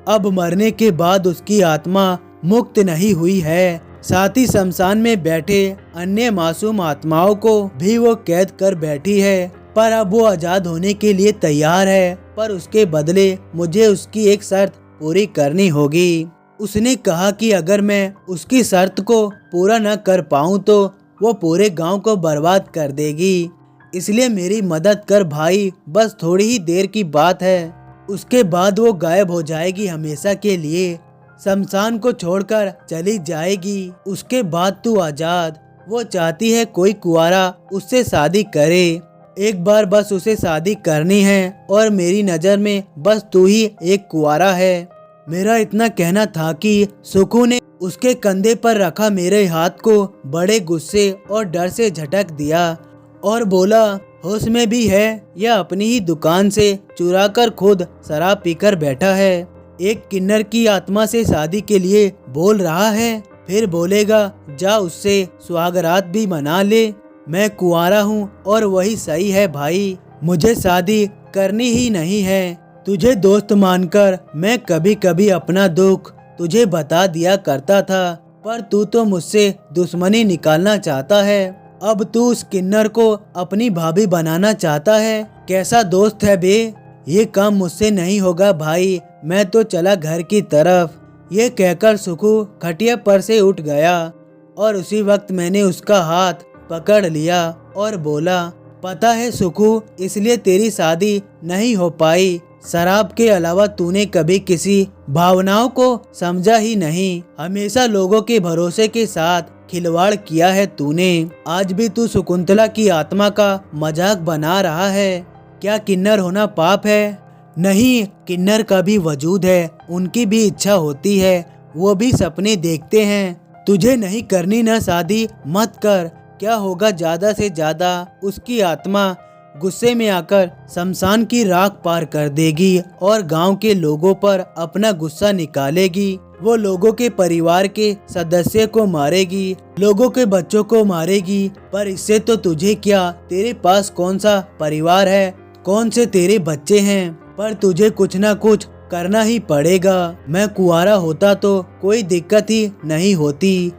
अब मरने के बाद उसकी आत्मा मुक्त नहीं हुई है। साथ ही शमशान में बैठे अन्य मासूम आत्माओं को भी वो कैद कर बैठी है। पर अब वो आजाद होने के लिए तैयार है, पर उसके बदले मुझे उसकी एक शर्त पूरी करनी होगी। उसने कहा कि अगर मैं उसकी शर्त को पूरा न कर पाऊँ तो वो पूरे गांव को बर्बाद कर देगी। इसलिए मेरी मदद कर भाई, बस थोड़ी ही देर की बात है। उसके बाद वो गायब हो जाएगी हमेशा के लिए। शमशान को छोड़कर चली जाएगी। उसके बाद तू आजाद। वो चाहती है कोई कुंवारा उससे शादी करे। एक बार बस उसे शादी करनी है और मेरी नजर में बस तू ही एक कुंवारा है। मेरा इतना कहना था कि सुखू ने उसके कंधे पर रखा मेरे हाथ को बड़े गुस्से और डर से झटक दिया और बोला, होश में भी है या अपनी ही दुकान से चुराकर खुद शराब पीकर बैठा है। एक किन्नर की आत्मा से शादी के लिए बोल रहा है, फिर बोलेगा जा उससे सुहागरात भी मना ले। मैं कुंवारा हूँ और वही सही है भाई, मुझे शादी करनी ही नहीं है। तुझे दोस्त मानकर मैं कभी कभी अपना दुख तुझे बता दिया करता था, पर तू तो मुझसे दुश्मनी निकालना चाहता है। अब तू उस किन्नर को अपनी भाभी बनाना चाहता है। कैसा दोस्त है बे? ये काम मुझसे नहीं होगा भाई, मैं तो चला घर की तरफ। ये कहकर सुखू खटिया पर से उठ गया और उसी वक्त मैंने उसका हाथ पकड़ लिया और बोला, पता है सुखू, इसलिए तेरी शादी नहीं हो पाई। शराब के अलावा तूने कभी किसी भावनाओं को समझा ही नहीं। हमेशा लोगों के भरोसे के साथ खिलवाड़ किया है तूने। आज भी तू शकुंतला की आत्मा का मजाक बना रहा है। क्या किन्नर होना पाप है? नहीं, किन्नर का भी वजूद है, उनकी भी इच्छा होती है, वो भी सपने देखते हैं। तुझे नहीं करनी ना शादी, मत कर। क्या होगा, ज्यादा से ज्यादा उसकी आत्मा गुस्से में आकर शमशान की राख पार कर देगी और गांव के लोगों पर अपना गुस्सा निकालेगी। वो लोगों के परिवार के सदस्य को मारेगी, लोगों के बच्चों को मारेगी। पर इससे तो तुझे क्या, तेरे पास कौन सा परिवार है, कौन से तेरे बच्चे हैं? पर तुझे कुछ ना कुछ करना ही पड़ेगा। मैं कुंवारा होता तो कोई दिक्कत ही नहीं होती,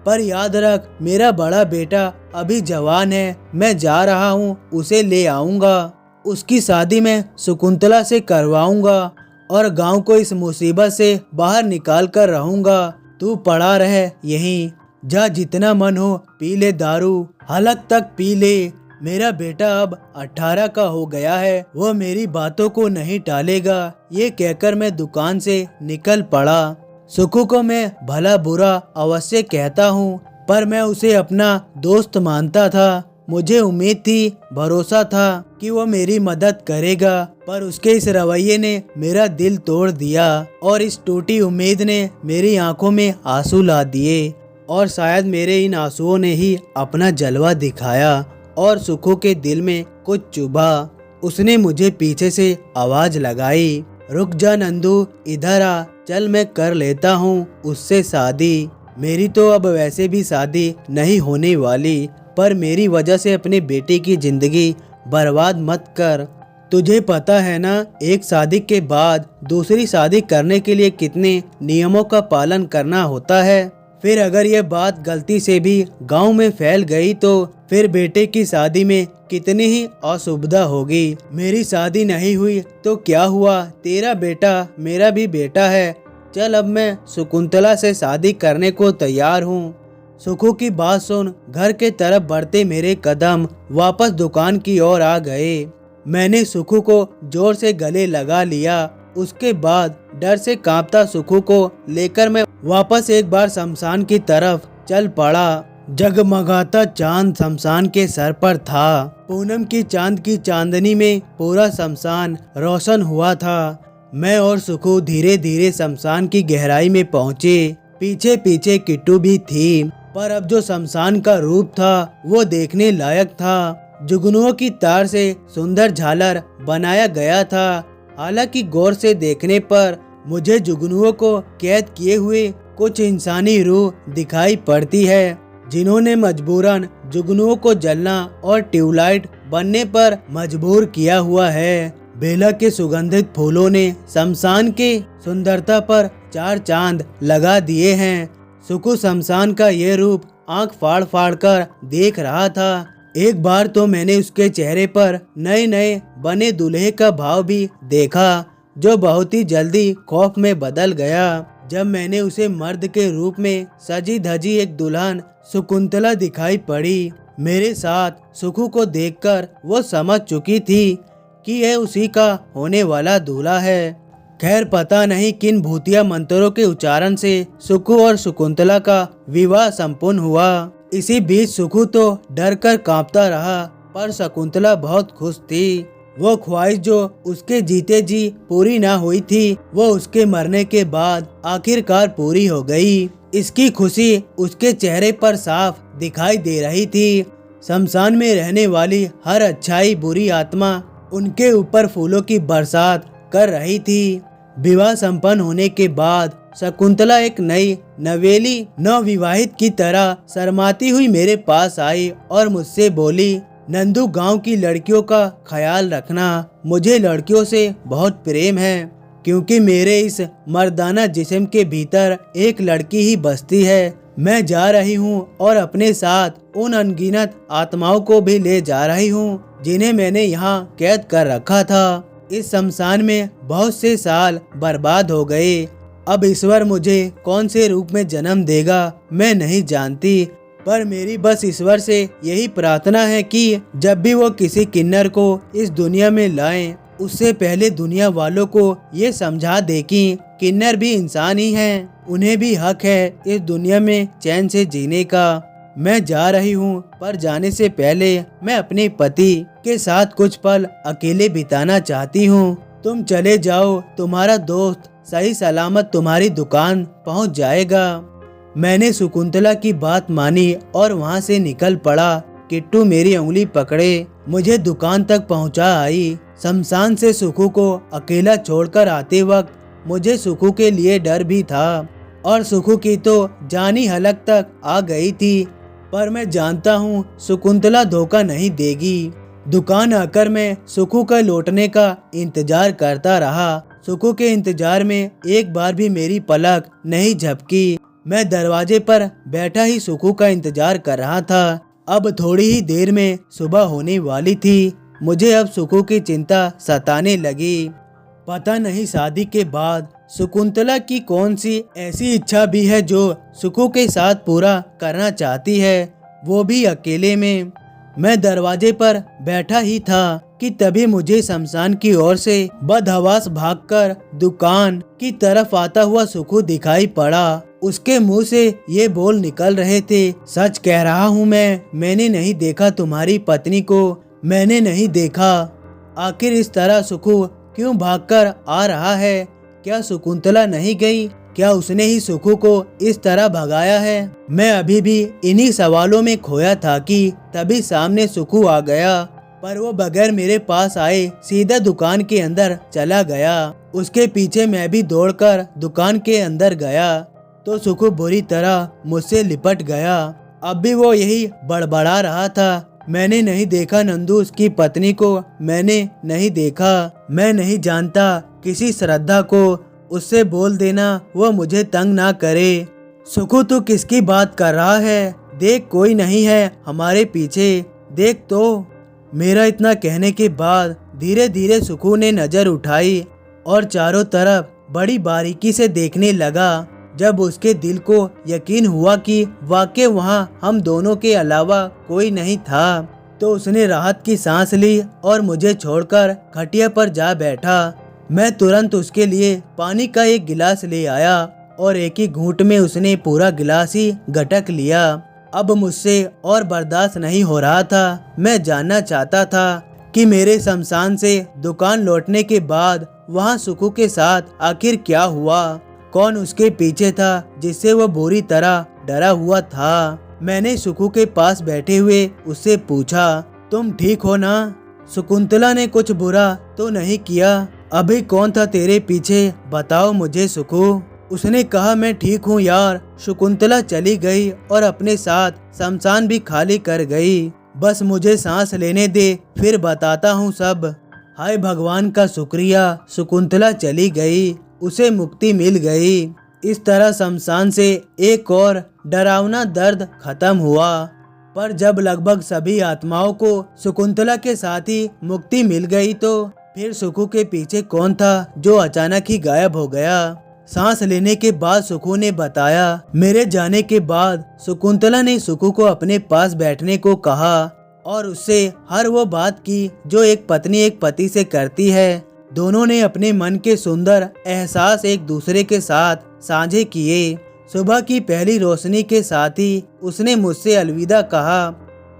पर याद रख, मेरा बड़ा बेटा अभी जवान है। मैं जा रहा हूँ, उसे ले आऊंगा। उसकी शादी मैं शकुंतला से करवाऊंगा और गांव को इस मुसीबत से बाहर निकाल कर रहूंगा। तू पड़ा रहे यहीं, जा जितना मन हो पी ले दारू, हलक तक पी ले। मेरा बेटा अब 18 का हो गया है, वो मेरी बातों को नहीं टालेगा। ये कहकर मैं दुकान से निकल पड़ा। सुखू को मैं भला बुरा अवश्य कहता हूँ, पर मैं उसे अपना दोस्त मानता था। मुझे उम्मीद थी, भरोसा था कि वो मेरी मदद करेगा, पर उसके इस रवैये ने मेरा दिल तोड़ दिया और इस टूटी उम्मीद ने मेरी आंखों में आंसू ला दिए। और शायद मेरे इन आंसुओं ने ही अपना जलवा दिखाया और सुखू के दिल में कुछ चुभा। उसने मुझे पीछे से आवाज लगाई, रुक जा नंदू, इधर आ, चल मैं कर लेता हूँ उससे शादी। मेरी तो अब वैसे भी शादी नहीं होने वाली, पर मेरी वजह से अपने बेटे की जिंदगी बर्बाद मत कर। तुझे पता है ना, एक शादी के बाद दूसरी शादी करने के लिए कितने नियमों का पालन करना होता है। फिर अगर ये बात गलती से भी गांव में फैल गई तो फिर बेटे की शादी में कितनी ही असुविधा होगी। मेरी शादी नहीं हुई तो क्या हुआ, तेरा बेटा मेरा भी बेटा है। चल अब मैं शकुंतला से शादी करने को तैयार हूँ। सुखू की बात सुन घर के तरफ बढ़ते मेरे कदम वापस दुकान की ओर आ गए। मैंने सुखू को जोर से गले लगा लिया। उसके बाद डर से कांपता सुखू को लेकर मैं वापस एक बार शमशान की तरफ चल पड़ा। जगमगाता चांद शमशान के सर पर था। पूनम की चांद की चांदनी में पूरा शमशान रोशन हुआ था। मैं और सुखू धीरे धीरे शमशान की गहराई में पहुँचे। पीछे पीछे किट्टू भी थी, पर अब जो शमशान का रूप था वो देखने लायक था। जुगनुओं की तार से सुंदर झालर बनाया गया था। हालांकि गौर से देखने पर मुझे जुगनुओं को कैद किए हुए कुछ इंसानी रूह दिखाई पड़ती है, जिन्होंने मजबूरन जुगनुओं को जलना और ट्यूबलाइट बनने पर मजबूर किया हुआ है। बेला के सुगंधित फूलों ने शमशान के सुंदरता पर चार चांद लगा दिए हैं। सुखू शमशान का ये रूप आंख फाड़ फाड़ कर देख रहा था। एक बार तो मैंने उसके चेहरे पर नए नए बने दूल्हे का भाव भी देखा, जो बहुत ही जल्दी खौफ में बदल गया जब मैंने उसे मर्द के रूप में सजी धजी एक दुल्हन शकुंतला दिखाई पड़ी। मेरे साथ सुखू को देखकर वो समझ चुकी थी कि यह उसी का होने वाला दूल्हा है। खैर पता नहीं किन भूतिया मंत्रों के उच्चारण से सुखू और शकुंतला का विवाह संपन्न हुआ। इसी बीच सुखू तो डर कर कांपता रहा, पर शकुंतला बहुत खुश थी। वो ख्वाहिश जो उसके जीते जी पूरी ना हुई थी, वो उसके मरने के बाद आखिरकार पूरी हो गई। इसकी खुशी उसके चेहरे पर साफ दिखाई दे रही थी। शमशान में रहने वाली हर अच्छाई बुरी आत्मा उनके ऊपर फूलों की बरसात कर रही थी। विवाह संपन्न होने के बाद शकुंतला एक नई नवेली नवविवाहित की तरह शर्माती हुई मेरे पास आई और मुझसे बोली, नंदू गांव की लड़कियों का ख्याल रखना। मुझे लड़कियों से बहुत प्रेम है, क्योंकि मेरे इस मर्दाना जिस्म के भीतर एक लड़की ही बसती है। मैं जा रही हूँ और अपने साथ उन अनगिनत आत्माओं को भी ले जा रही हूँ जिन्हें मैंने यहाँ कैद कर रखा था। इस शमशान में बहुत से साल बर्बाद हो गए। अब ईश्वर मुझे कौन से रूप में जन्म देगा मैं नहीं जानती, पर मेरी बस ईश्वर से यही प्रार्थना है कि जब भी वो किसी किन्नर को इस दुनिया में लाएं, उससे पहले दुनिया वालों को ये समझा दे कि किन्नर भी इंसान ही हैं, उन्हें भी हक है इस दुनिया में चैन से जीने का। मैं जा रही हूँ, पर जाने से पहले मैं अपने पति के साथ कुछ पल अकेले बिताना चाहती हूँ। तुम चले जाओ, तुम्हारा दोस्त सही सलामत तुम्हारी दुकान पहुँच जाएगा। मैंने शकुंतला की बात मानी और वहाँ से निकल पड़ा। किट्टू मेरी उंगली पकड़े मुझे दुकान तक पहुँचा आई। शमशान से सुखू को अकेला छोड़कर आते वक्त मुझे सुखू के लिए डर भी था, और सुखू की तो जानी हलक तक आ गई थी, पर मैं जानता हूँ शकुंतला धोखा नहीं देगी। दुकान आकर मैं सुखू का लौटने का इंतजार करता रहा। सुखू के इंतजार में एक बार भी मेरी पलक नहीं झपकी। मैं दरवाजे पर बैठा ही सुखू का इंतजार कर रहा था। अब थोड़ी ही देर में सुबह होने वाली थी। मुझे अब सुखू की चिंता सताने लगी। पता नहीं शादी के बाद शकुंतला की कौन सी ऐसी इच्छा भी है जो सुखू के साथ पूरा करना चाहती है, वो भी अकेले में। मैं दरवाजे पर बैठा ही था कि तभी मुझे शमशान की ओर से बदहवास भागकर दुकान की तरफ आता हुआ सुखू दिखाई पड़ा। उसके मुंह से ये बोल निकल रहे थे, सच कह रहा हूँ मैंने नहीं देखा तुम्हारी पत्नी को, मैंने नहीं देखा। आखिर इस तरह सुखू क्यों भागकर आ रहा है? क्या शकुंतला नहीं गई? क्या उसने ही सुखू को इस तरह भगाया है? मैं अभी भी इन्हीं सवालों में खोया था कि तभी सामने सुखू आ गया, पर वो बगैर मेरे पास आए सीधा दुकान के अंदर चला गया। उसके पीछे मैं भी दौड़कर दुकान के अंदर गया तो सुखू बुरी तरह मुझसे लिपट गया। अब भी वो यही बड़बड़ा रहा था, मैंने नहीं देखा नंदू उसकी पत्नी को, मैंने नहीं देखा। मैं नहीं जानता, किसी श्रद्धा को उससे बोल देना वो मुझे तंग ना करे। सुखू तू किसकी बात कर रहा है? देख कोई नहीं है हमारे पीछे, देख तो। मेरा इतना कहने के बाद धीरे धीरे सुखू ने नजर उठाई और चारों तरफ बड़ी बारीकी से देखने लगा। जब उसके दिल को यकीन हुआ कि वाकई वहाँ हम दोनों के अलावा कोई नहीं था, तो उसने राहत की सांस ली और मुझे छोड़कर खटिया पर जा बैठा। मैं तुरंत उसके लिए पानी का एक गिलास ले आया और एक ही घूंट में उसने पूरा गिलास ही गटक लिया। अब मुझसे और बर्दाश्त नहीं हो रहा था। मैं जानना चाहता था कि मेरे शमशान से दुकान लौटने के बाद वहाँ सुखू के साथ आखिर क्या हुआ, कौन उसके पीछे था जिससे वो बुरी तरह डरा हुआ था। मैंने सुखू के पास बैठे हुए उससे पूछा, तुम ठीक हो ना? शकुंतला ने कुछ बुरा तो नहीं किया? अभी कौन था तेरे पीछे, बताओ मुझे सुखू। उसने कहा, मैं ठीक हूँ यार। शकुंतला चली गई और अपने साथ शमशान भी खाली कर गई। बस मुझे सांस लेने दे, फिर बताता हूँ सब। हाय भगवान का शुक्रिया, शकुंतला चली गई, उसे मुक्ति मिल गई। इस तरह शमशान से एक और डरावना दर्द खत्म हुआ। पर जब लगभग सभी आत्माओं को शकुंतला के साथ ही मुक्ति मिल गई, तो फिर सुखू के पीछे कौन था जो अचानक ही गायब हो गया? सांस लेने के बाद सुखू ने बताया, मेरे जाने के बाद शकुंतला ने सुखू को अपने पास बैठने को कहा और उससे हर वो बात की जो एक पत्नी एक पति से करती है। दोनों ने अपने मन के सुंदर एहसास एक दूसरे के साथ साझे किए। सुबह की पहली रोशनी के साथ ही उसने मुझसे अलविदा कहा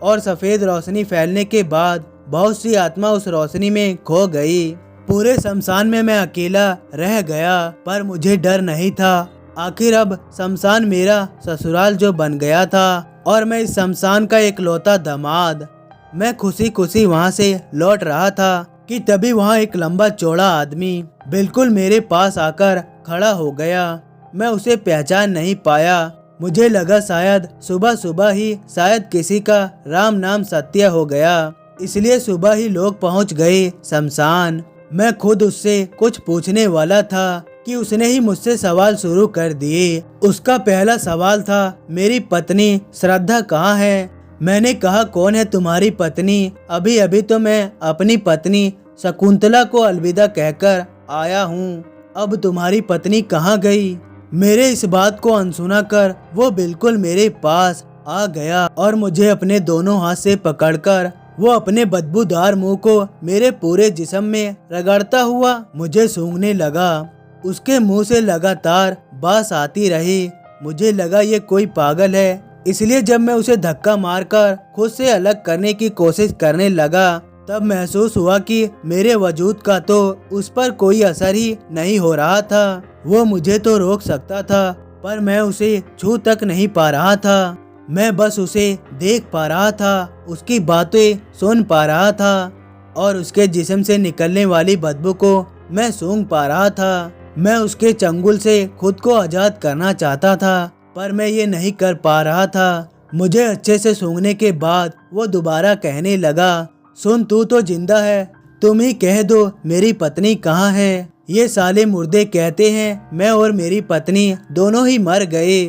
और सफेद रोशनी फैलने के बाद बहुत सी आत्मा उस रोशनी में खो गई। पूरे शमशान में मैं अकेला रह गया, पर मुझे डर नहीं था। आखिर अब शमशान मेरा ससुराल जो बन गया था और मैं इस शमशान का इकलौता दामाद। मैं खुशी खुशी वहाँ से लौट रहा था कि तभी वहाँ एक लंबा चौड़ा आदमी बिल्कुल मेरे पास आकर खड़ा हो गया। मैं उसे पहचान नहीं पाया। मुझे लगा शायद सुबह सुबह ही शायद किसी का राम नाम सत्य हो गया, इसलिए सुबह ही लोग पहुंच गए शमशान। मैं खुद उससे कुछ पूछने वाला था कि उसने ही मुझसे सवाल शुरू कर दिए। उसका पहला सवाल था, मेरी पत्नी श्रद्धा कहाँ है? मैंने कहा, कौन है तुम्हारी पत्नी? अभी अभी तो मैं अपनी पत्नी शकुंतला को अलविदा कहकर आया हूँ। अब तुम्हारी पत्नी कहाँ गई? मेरे इस बात को अनसुना कर वो बिल्कुल मेरे पास आ गया और मुझे अपने दोनों हाथ से पकड़कर वो अपने बदबूदार मुंह को मेरे पूरे जिस्म में रगड़ता हुआ मुझे सूंघने लगा। उसके मुंह से लगातार बास आती रही। मुझे लगा ये कोई पागल है, इसलिए जब मैं उसे धक्का मारकर खुद से अलग करने की कोशिश करने लगा, तब महसूस हुआ कि मेरे वजूद का तो उस पर कोई असर ही नहीं हो रहा था। वो मुझे तो रोक सकता था, पर मैं उसे छू तक नहीं पा रहा था। मैं बस उसे देख पा रहा था, उसकी बातें सुन पा रहा था और उसके जिस्म से निकलने वाली बदबू को मैं सूंघ पा रहा था। मैं उसके चंगुल से खुद को आजाद करना चाहता था, पर मैं ये नहीं कर पा रहा था। मुझे अच्छे से सूंघने के बाद वो दोबारा कहने लगा, सुन, तू तो जिंदा है, तुम ही कह दो मेरी पत्नी कहाँ है? ये साले मुर्दे कहते हैं मैं और मेरी पत्नी दोनों ही मर गए।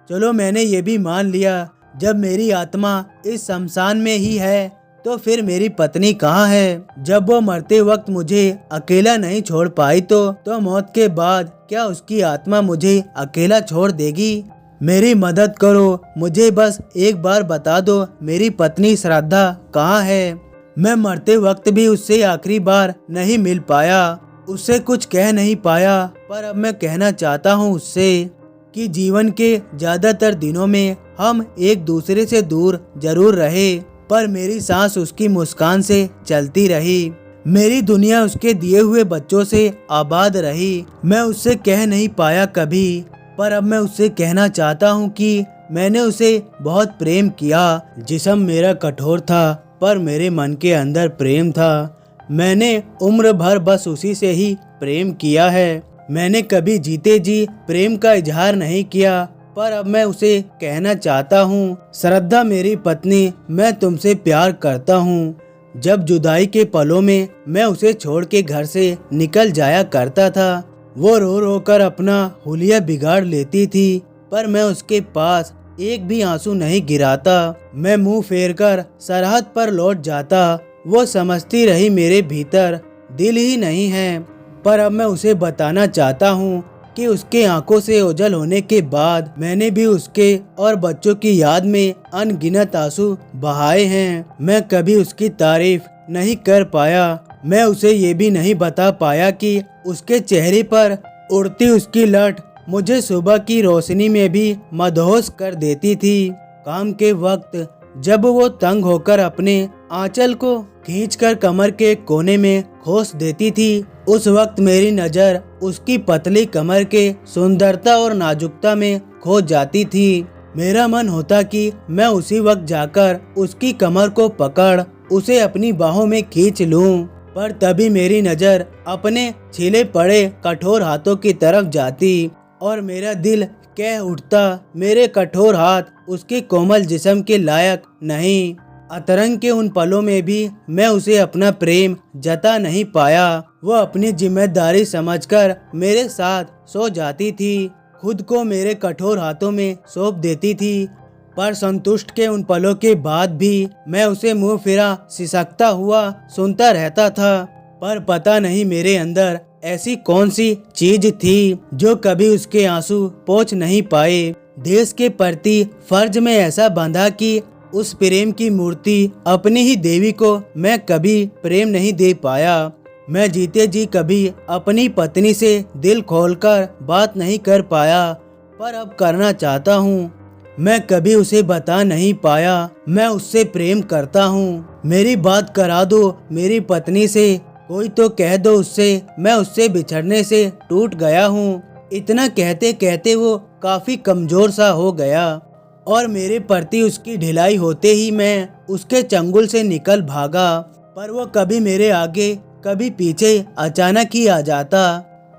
चलो मैंने ये भी मान लिया, जब मेरी आत्मा इस शमशान में ही है तो फिर मेरी पत्नी कहाँ है? जब वो मरते वक्त मुझे अकेला नहीं छोड़ पाई तो मौत के बाद क्या उसकी आत्मा मुझे अकेला छोड़ देगी? मेरी मदद करो, मुझे बस एक बार बता दो मेरी पत्नी श्रद्धा कहाँ है? मैं मरते वक्त भी उससे आखिरी बार नहीं मिल पाया, उससे कुछ कह नहीं पाया, पर अब मैं कहना चाहता हूँ उससे कि जीवन के ज्यादातर दिनों में हम एक दूसरे से दूर जरूर रहे, पर मेरी सांस उसकी मुस्कान से चलती रही। मेरी दुनिया उसके दिए हुए बच्चों से आबाद रही। मैं उससे कह नहीं पाया कभी, पर अब मैं उससे कहना चाहता हूँ कि मैंने उसे बहुत प्रेम किया। जिस्म मेरा कठोर था, पर मेरे मन के अंदर प्रेम था। मैंने उम्र भर बस उसी से ही प्रेम किया है। मैंने कभी जीते जी प्रेम का इजहार नहीं किया, पर अब मैं उसे कहना चाहता हूँ, श्रद्धा मेरी पत्नी, मैं तुमसे प्यार करता हूँ। जब जुदाई के पलों में मैं उसे छोड़ के घर से निकल जाया करता था, वो रो रो कर अपना हुलिया बिगाड़ लेती थी। पर मैं उसके पास एक भी आंसू नहीं गिराता। मैं मुंह फेरकर सरहद पर लौट जाता। वो समझती रही मेरे भीतर दिल ही नहीं है। पर अब मैं उसे बताना चाहता हूँ कि उसके आंखों से ओझल होने के बाद मैंने भी उसके और बच्चों की याद में अनगिनत आंसू बहाए हैं। मैं कभी उसकी तारीफ नहीं कर पाया। मैं उसे ये भी नहीं बता पाया कि उसके चेहरे पर उड़ती उसकी लट मुझे सुबह की रोशनी में भी मदहोश कर देती थी। काम के वक्त जब वो तंग होकर अपने आंचल को खींचकर कमर के कोने में खोस देती थी, उस वक्त मेरी नजर उसकी पतली कमर के सुंदरता और नाजुकता में खो जाती थी। मेरा मन होता कि मैं उसी वक्त जाकर उसकी कमर को पकड़ उसे अपनी बाहों में खींच लूं, पर तभी मेरी नजर अपने छिले पड़े कठोर हाथों की तरफ जाती और मेरा दिल कह उठता, मेरे कठोर हाथ उसके कोमल जिस्म के लायक नहीं। अतरंग के उन पलों में भी मैं उसे अपना प्रेम जता नहीं पाया। वो अपनी जिम्मेदारी समझकर मेरे साथ सो जाती थी, खुद को मेरे कठोर हाथों में सौंप देती थी। पर संतुष्ट के उन पलों के बाद भी मैं उसे मुंह फिरा सिसकता हुआ सुनता रहता था। पर पता नहीं मेरे अंदर ऐसी कौन सी चीज थी जो कभी उसके आंसू पोंछ नहीं पाए। देश के प्रति फर्ज में ऐसा बांधा कि उस प्रेम की मूर्ति अपनी ही देवी को मैं कभी प्रेम नहीं दे पाया। मैं जीते जी कभी अपनी पत्नी से दिल खोलकर बात नहीं कर पाया, पर अब करना चाहता हूँ। मैं कभी उसे बता नहीं पाया मैं उससे प्रेम करता हूँ। मेरी बात करा दो मेरी पत्नी से, कोई तो कह दो उससे मैं उससे बिछड़ने से टूट गया हूँ। इतना कहते कहते वो काफी कमजोर सा हो गया और मेरे प्रति उसकी ढिलाई होते ही मैं उसके चंगुल से निकल भागा। पर वो कभी मेरे आगे कभी पीछे अचानक ही आ जाता।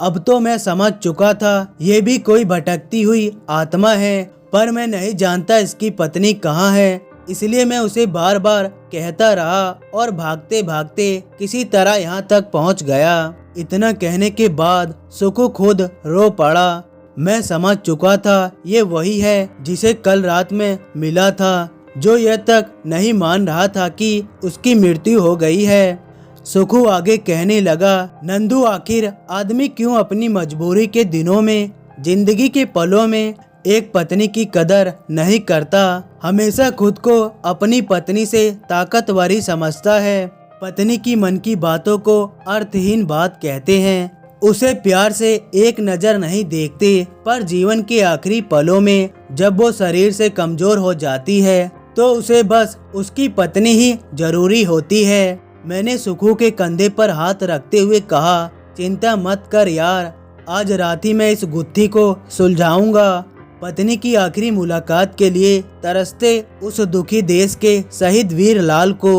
अब तो मैं समझ चुका था ये भी कोई भटकती हुई आत्मा है, पर मैं नहीं जानता इसकी पत्नी कहाँ है। इसलिए मैं उसे बार बार कहता रहा और भागते भागते किसी तरह यहाँ तक पहुँच गया। इतना कहने के बाद सुखू खुद रो पड़ा। मैं समझ चुका था ये वही है जिसे कल रात में मिला था, जो यह तक नहीं मान रहा था कि उसकी मृत्यु हो गई है। सुखू आगे कहने लगा, नंदू आखिर आदमी क्यों अपनी मजबूरी के दिनों में, जिंदगी के पलों में एक पत्नी की कदर नहीं करता। हमेशा खुद को अपनी पत्नी से ताकतवरी समझता है। पत्नी की मन की बातों को अर्थहीन बात कहते हैं। उसे प्यार से एक नजर नहीं देखते, पर जीवन के आखिरी पलों में जब वो शरीर से कमजोर हो जाती है तो उसे बस उसकी पत्नी ही जरूरी होती है। मैंने सुखू के कंधे पर हाथ रखते हुए कहा, चिंता मत कर यार, आज रात ही मैं इस गुत्थी को सुलझाऊंगा। पत्नी की आखिरी मुलाकात के लिए तरसते उस दुखी देश के शहीद वीर लाल को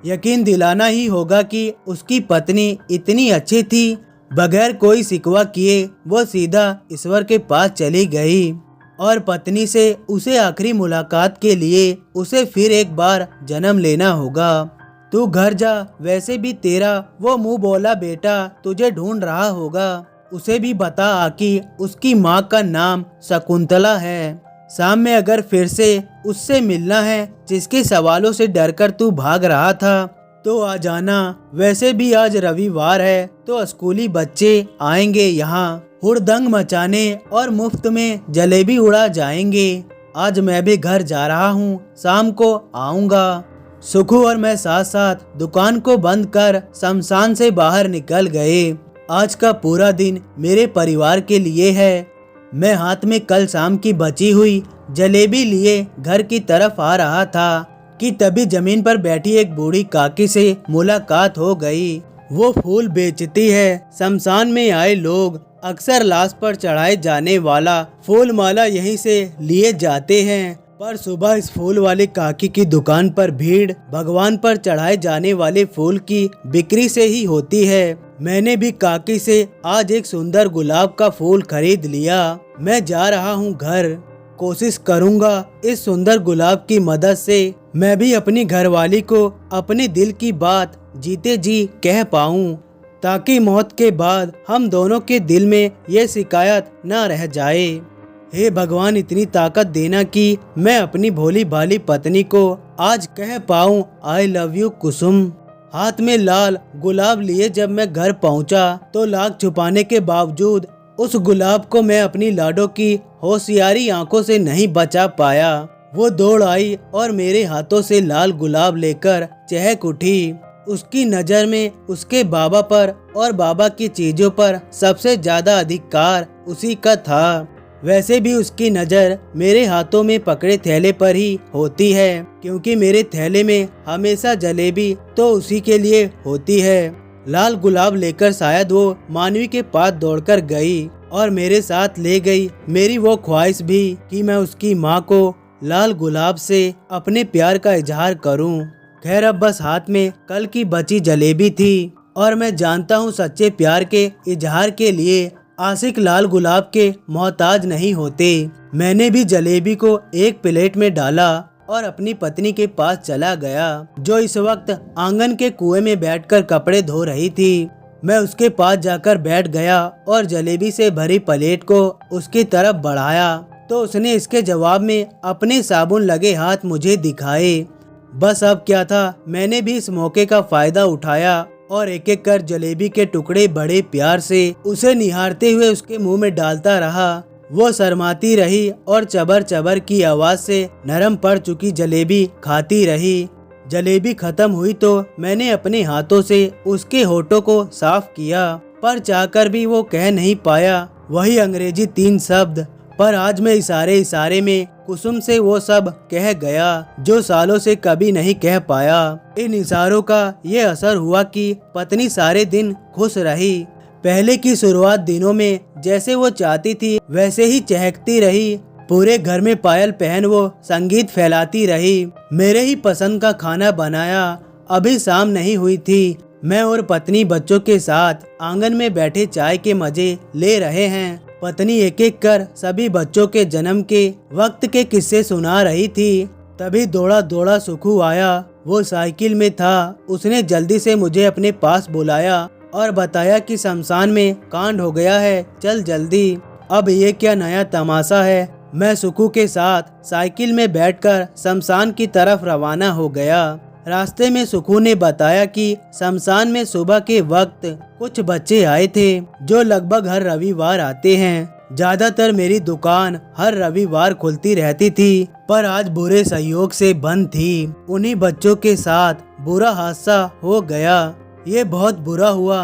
यकीन दिलाना ही होगा कि उसकी पत्नी इतनी अच्छी थी। बगैर कोई शिकवा किए वो सीधा ईश्वर के पास चली गई और पत्नी से उसे आखिरी मुलाकात के लिए उसे फिर एक बार जन्म लेना होगा। तू घर जा, वैसे भी तेरा वो मुंह बोला बेटा तुझे ढूंढ रहा होगा। उसे भी बता कि उसकी माँ का नाम शकुंतला है। शाम में अगर फिर से उससे मिलना है जिसके सवालों से डरकर तू भाग रहा था तो आ जाना। वैसे भी आज रविवार है तो स्कूली बच्चे आएंगे यहाँ हुड़दंग मचाने और मुफ्त में जलेबी उड़ा जाएंगे। आज मैं भी घर जा रहा हूँ, शाम को आऊँगा। सुखू और मैं साथ साथ दुकान को बंद कर शमशान से बाहर निकल गए। आज का पूरा दिन मेरे परिवार के लिए है। मैं हाथ में कल शाम की बची हुई जलेबी लिए घर की तरफ आ रहा था कि तभी जमीन पर बैठी एक बूढ़ी काकी से मुलाकात हो गई। वो फूल बेचती है। शमशान में आए लोग अक्सर लाश पर चढ़ाए जाने वाला फूल माला यहीं से लिए जाते हैं, पर सुबह इस फूल वाली काकी की दुकान पर भीड़ भगवान पर चढ़ाए जाने वाले फूल की बिक्री से ही होती है। मैंने भी काकी से आज एक सुंदर गुलाब का फूल खरीद लिया। मैं जा रहा हूँ घर। कोशिश करूँगा इस सुंदर गुलाब की मदद से मैं भी अपनी घरवाली को अपने दिल की बात जीते जी कह पाऊँ, ताकि मौत के बाद हम दोनों के दिल में ये शिकायत न रह जाए। हे भगवान, इतनी ताकत देना कि मैं अपनी भोली भाली पत्नी को आज कह पाऊँ आई लव यू कुसुम। हाथ में लाल गुलाब लिए जब मैं घर पहुंचा तो लाख छुपाने के बावजूद उस गुलाब को मैं अपनी लाडो की होशियारी आंखों से नहीं बचा पाया। वो दौड़ आई और मेरे हाथों से लाल गुलाब लेकर चहक उठी। उसकी नज़र में उसके बाबा पर और बाबा की चीजों पर सबसे ज्यादा अधिकार उसी का था। वैसे भी उसकी नज़र मेरे हाथों में पकड़े थैले पर ही होती है, क्योंकि मेरे थैले में हमेशा जलेबी तो उसी के लिए होती है। लाल गुलाब लेकर शायद वो मानवी के पास दौड़कर गई और मेरे साथ ले गई मेरी वो ख्वाहिश भी कि मैं उसकी माँ को लाल गुलाब से अपने प्यार का इजहार करूं। खैर, अब बस हाथ में कल की बची जलेबी थी और मैं जानता हूँ सच्चे प्यार के इजहार के लिए आशिक लाल गुलाब के मोहताज नहीं होते। मैंने भी जलेबी को एक प्लेट में डाला और अपनी पत्नी के पास चला गया, जो इस वक्त आंगन के कुएं में बैठकर कपड़े धो रही थी। मैं उसके पास जाकर बैठ गया और जलेबी से भरी प्लेट को उसकी तरफ बढ़ाया तो उसने इसके जवाब में अपने साबुन लगे हाथ मुझे दिखाए। बस अब क्या था, मैंने भी इस मौके का फायदा उठाया और एक एक कर जलेबी के टुकड़े बड़े प्यार से उसे निहारते हुए उसके मुंह में डालता रहा। वो शर्माती रही और चबर चबर की आवाज से नरम पड़ चुकी जलेबी खाती रही। जलेबी खत्म हुई तो मैंने अपने हाथों से उसके होठों को साफ किया, पर चाहकर भी वो कह नहीं पाया वही अंग्रेजी 3 शब्द। पर आज मैं इशारे में कुसुम से वो सब कह गया जो सालों से कभी नहीं कह पाया। इन इशारों का ये असर हुआ कि पत्नी सारे दिन खुश रही। पहले की शुरुआत दिनों में जैसे वो चाहती थी वैसे ही चहकती रही। पूरे घर में पायल पहन वो संगीत फैलाती रही। मेरे ही पसंद का खाना बनाया। अभी शाम नहीं हुई थी। मैं और पत्नी बच्चों के साथ आंगन में बैठे चाय के मजे ले रहे हैं। पत्नी एक एक कर सभी बच्चों के जन्म के वक्त के किस्से सुना रही थी। तभी दौड़ा दौड़ा सुखू आया। वो साइकिल में था। उसने जल्दी से मुझे अपने पास बुलाया और बताया कि शमशान में कांड हो गया है, चल जल्दी। अब ये क्या नया तमाशा है। मैं सुखू के साथ साइकिल में बैठकर शमशान की तरफ रवाना हो गया। रास्ते में सुखू ने बताया कि शमशान में सुबह के वक्त कुछ बच्चे आए थे जो लगभग हर रविवार आते हैं। ज्यादातर मेरी दुकान हर रविवार खुलती रहती थी, पर आज बुरे सहयोग से बंद थी। उन्हीं बच्चों के साथ बुरा हादसा हो गया। ये बहुत बुरा हुआ।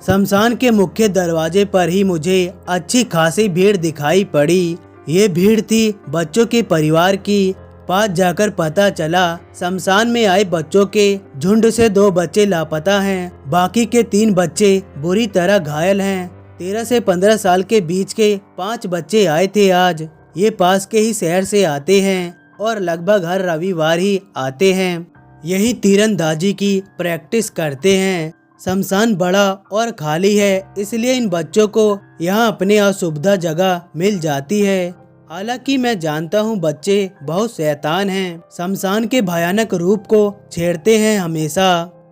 शमशान के मुख्य दरवाजे पर ही मुझे अच्छी खासी भीड़ दिखाई पड़ी। ये भीड़ थी बच्चों के परिवार की। पास जाकर पता चला शमशान में आए बच्चों के झुंड से 2 बच्चे लापता हैं। बाकी के 3 बच्चे बुरी तरह घायल हैं। 13 से 15 साल के बीच के 5 बच्चे आए थे आज। ये पास के ही शहर से आते हैं और लगभग हर रविवार ही आते हैं। यही तीरंदाजी की प्रैक्टिस करते हैं। शमशान बड़ा और खाली है, इसलिए इन बच्चों को यहाँ अपने असुविधा जगह मिल जाती है। हालांकि मैं जानता हूँ बच्चे बहुत शैतान हैं। शमशान के भयानक रूप को छेड़ते हैं हमेशा।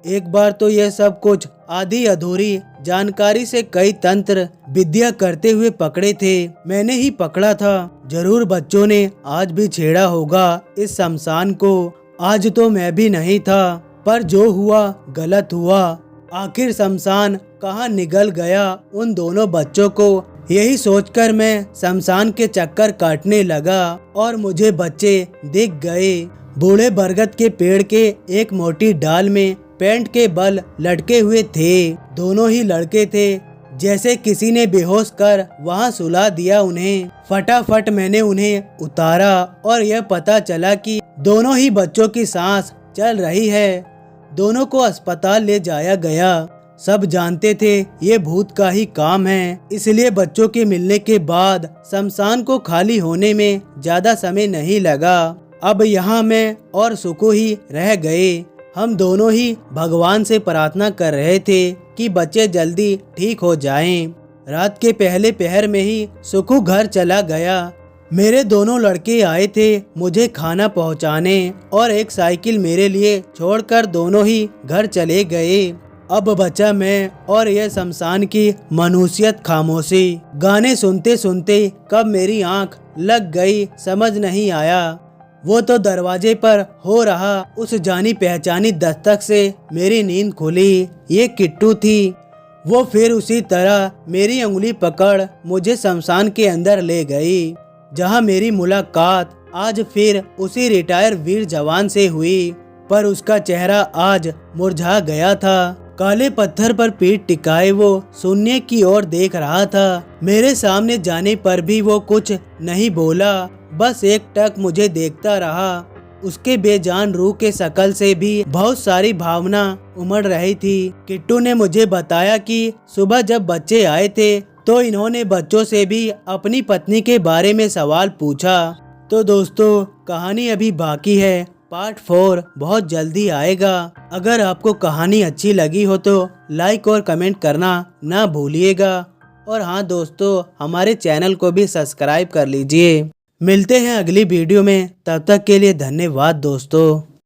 एक बार तो यह सब कुछ आधी अधूरी जानकारी से कई तंत्र विद्या करते हुए पकड़े थे। मैंने ही पकड़ा था। जरूर बच्चों ने आज भी छेड़ा होगा इस शमशान को। आज तो मैं भी नहीं था, पर जो हुआ गलत हुआ। आखिर शमशान कहाँ निगल गया उन दोनों बच्चों को, यही सोचकर मैं शमशान के चक्कर काटने लगा और मुझे बच्चे दिख गए। बूढ़े बरगद के पेड़ के एक मोटी डाल में पैंट के बल लटके हुए थे। दोनों ही लड़के थे। जैसे किसी ने बेहोश कर वहां सुला दिया उन्हें। फटाफट मैंने उन्हें उतारा और यह पता चला कि दोनों ही बच्चों की सांस चल रही है। दोनों को अस्पताल ले जाया गया। सब जानते थे ये भूत का ही काम है, इसलिए बच्चों के मिलने के बाद शमशान को खाली होने में ज्यादा समय नहीं लगा। अब यहाँ मैं और सुखू ही रह गए। हम दोनों ही भगवान से प्रार्थना कर रहे थे कि बच्चे जल्दी ठीक हो जाएं। रात के पहले पहर में ही सुखू घर चला गया। मेरे दोनों लड़के आए थे मुझे खाना पहुँचाने और एक साइकिल मेरे लिए छोड़कर दोनों ही घर चले गए। अब बचा मैं और यह शमशान की मनुष्यत खामोशी। गाने सुनते सुनते कब मेरी आंख लग गई समझ नहीं आया। वो तो दरवाजे पर हो रहा उस जानी पहचानी दस्तक से मेरी नींद खुली। ये किट्टू थी। वो फिर उसी तरह मेरी उंगली पकड़ मुझे शमशान के अंदर ले गई, जहां मेरी मुलाकात आज फिर उसी रिटायर वीर जवान से हुई। पर उसका चेहरा आज मुरझा गया था। काले पत्थर पर पीठ टिकाए वो शून्य की ओर देख रहा था। मेरे सामने जाने पर भी वो कुछ नहीं बोला, बस एक टक मुझे देखता रहा। उसके बेजान रूह के शकल से भी बहुत सारी भावना उमड़ रही थी। किट्टू ने मुझे बताया कि सुबह जब बच्चे आए थे तो इन्होंने बच्चों से भी अपनी पत्नी के बारे में सवाल पूछा। तो दोस्तों, कहानी अभी बाकी है। पार्ट 4 बहुत जल्दी आएगा। अगर आपको कहानी अच्छी लगी हो तो लाइक और कमेंट करना ना भूलिएगा। और हाँ दोस्तों, हमारे चैनल को भी सब्सक्राइब कर लीजिए। मिलते हैं अगली वीडियो में, तब तक के लिए धन्यवाद दोस्तों।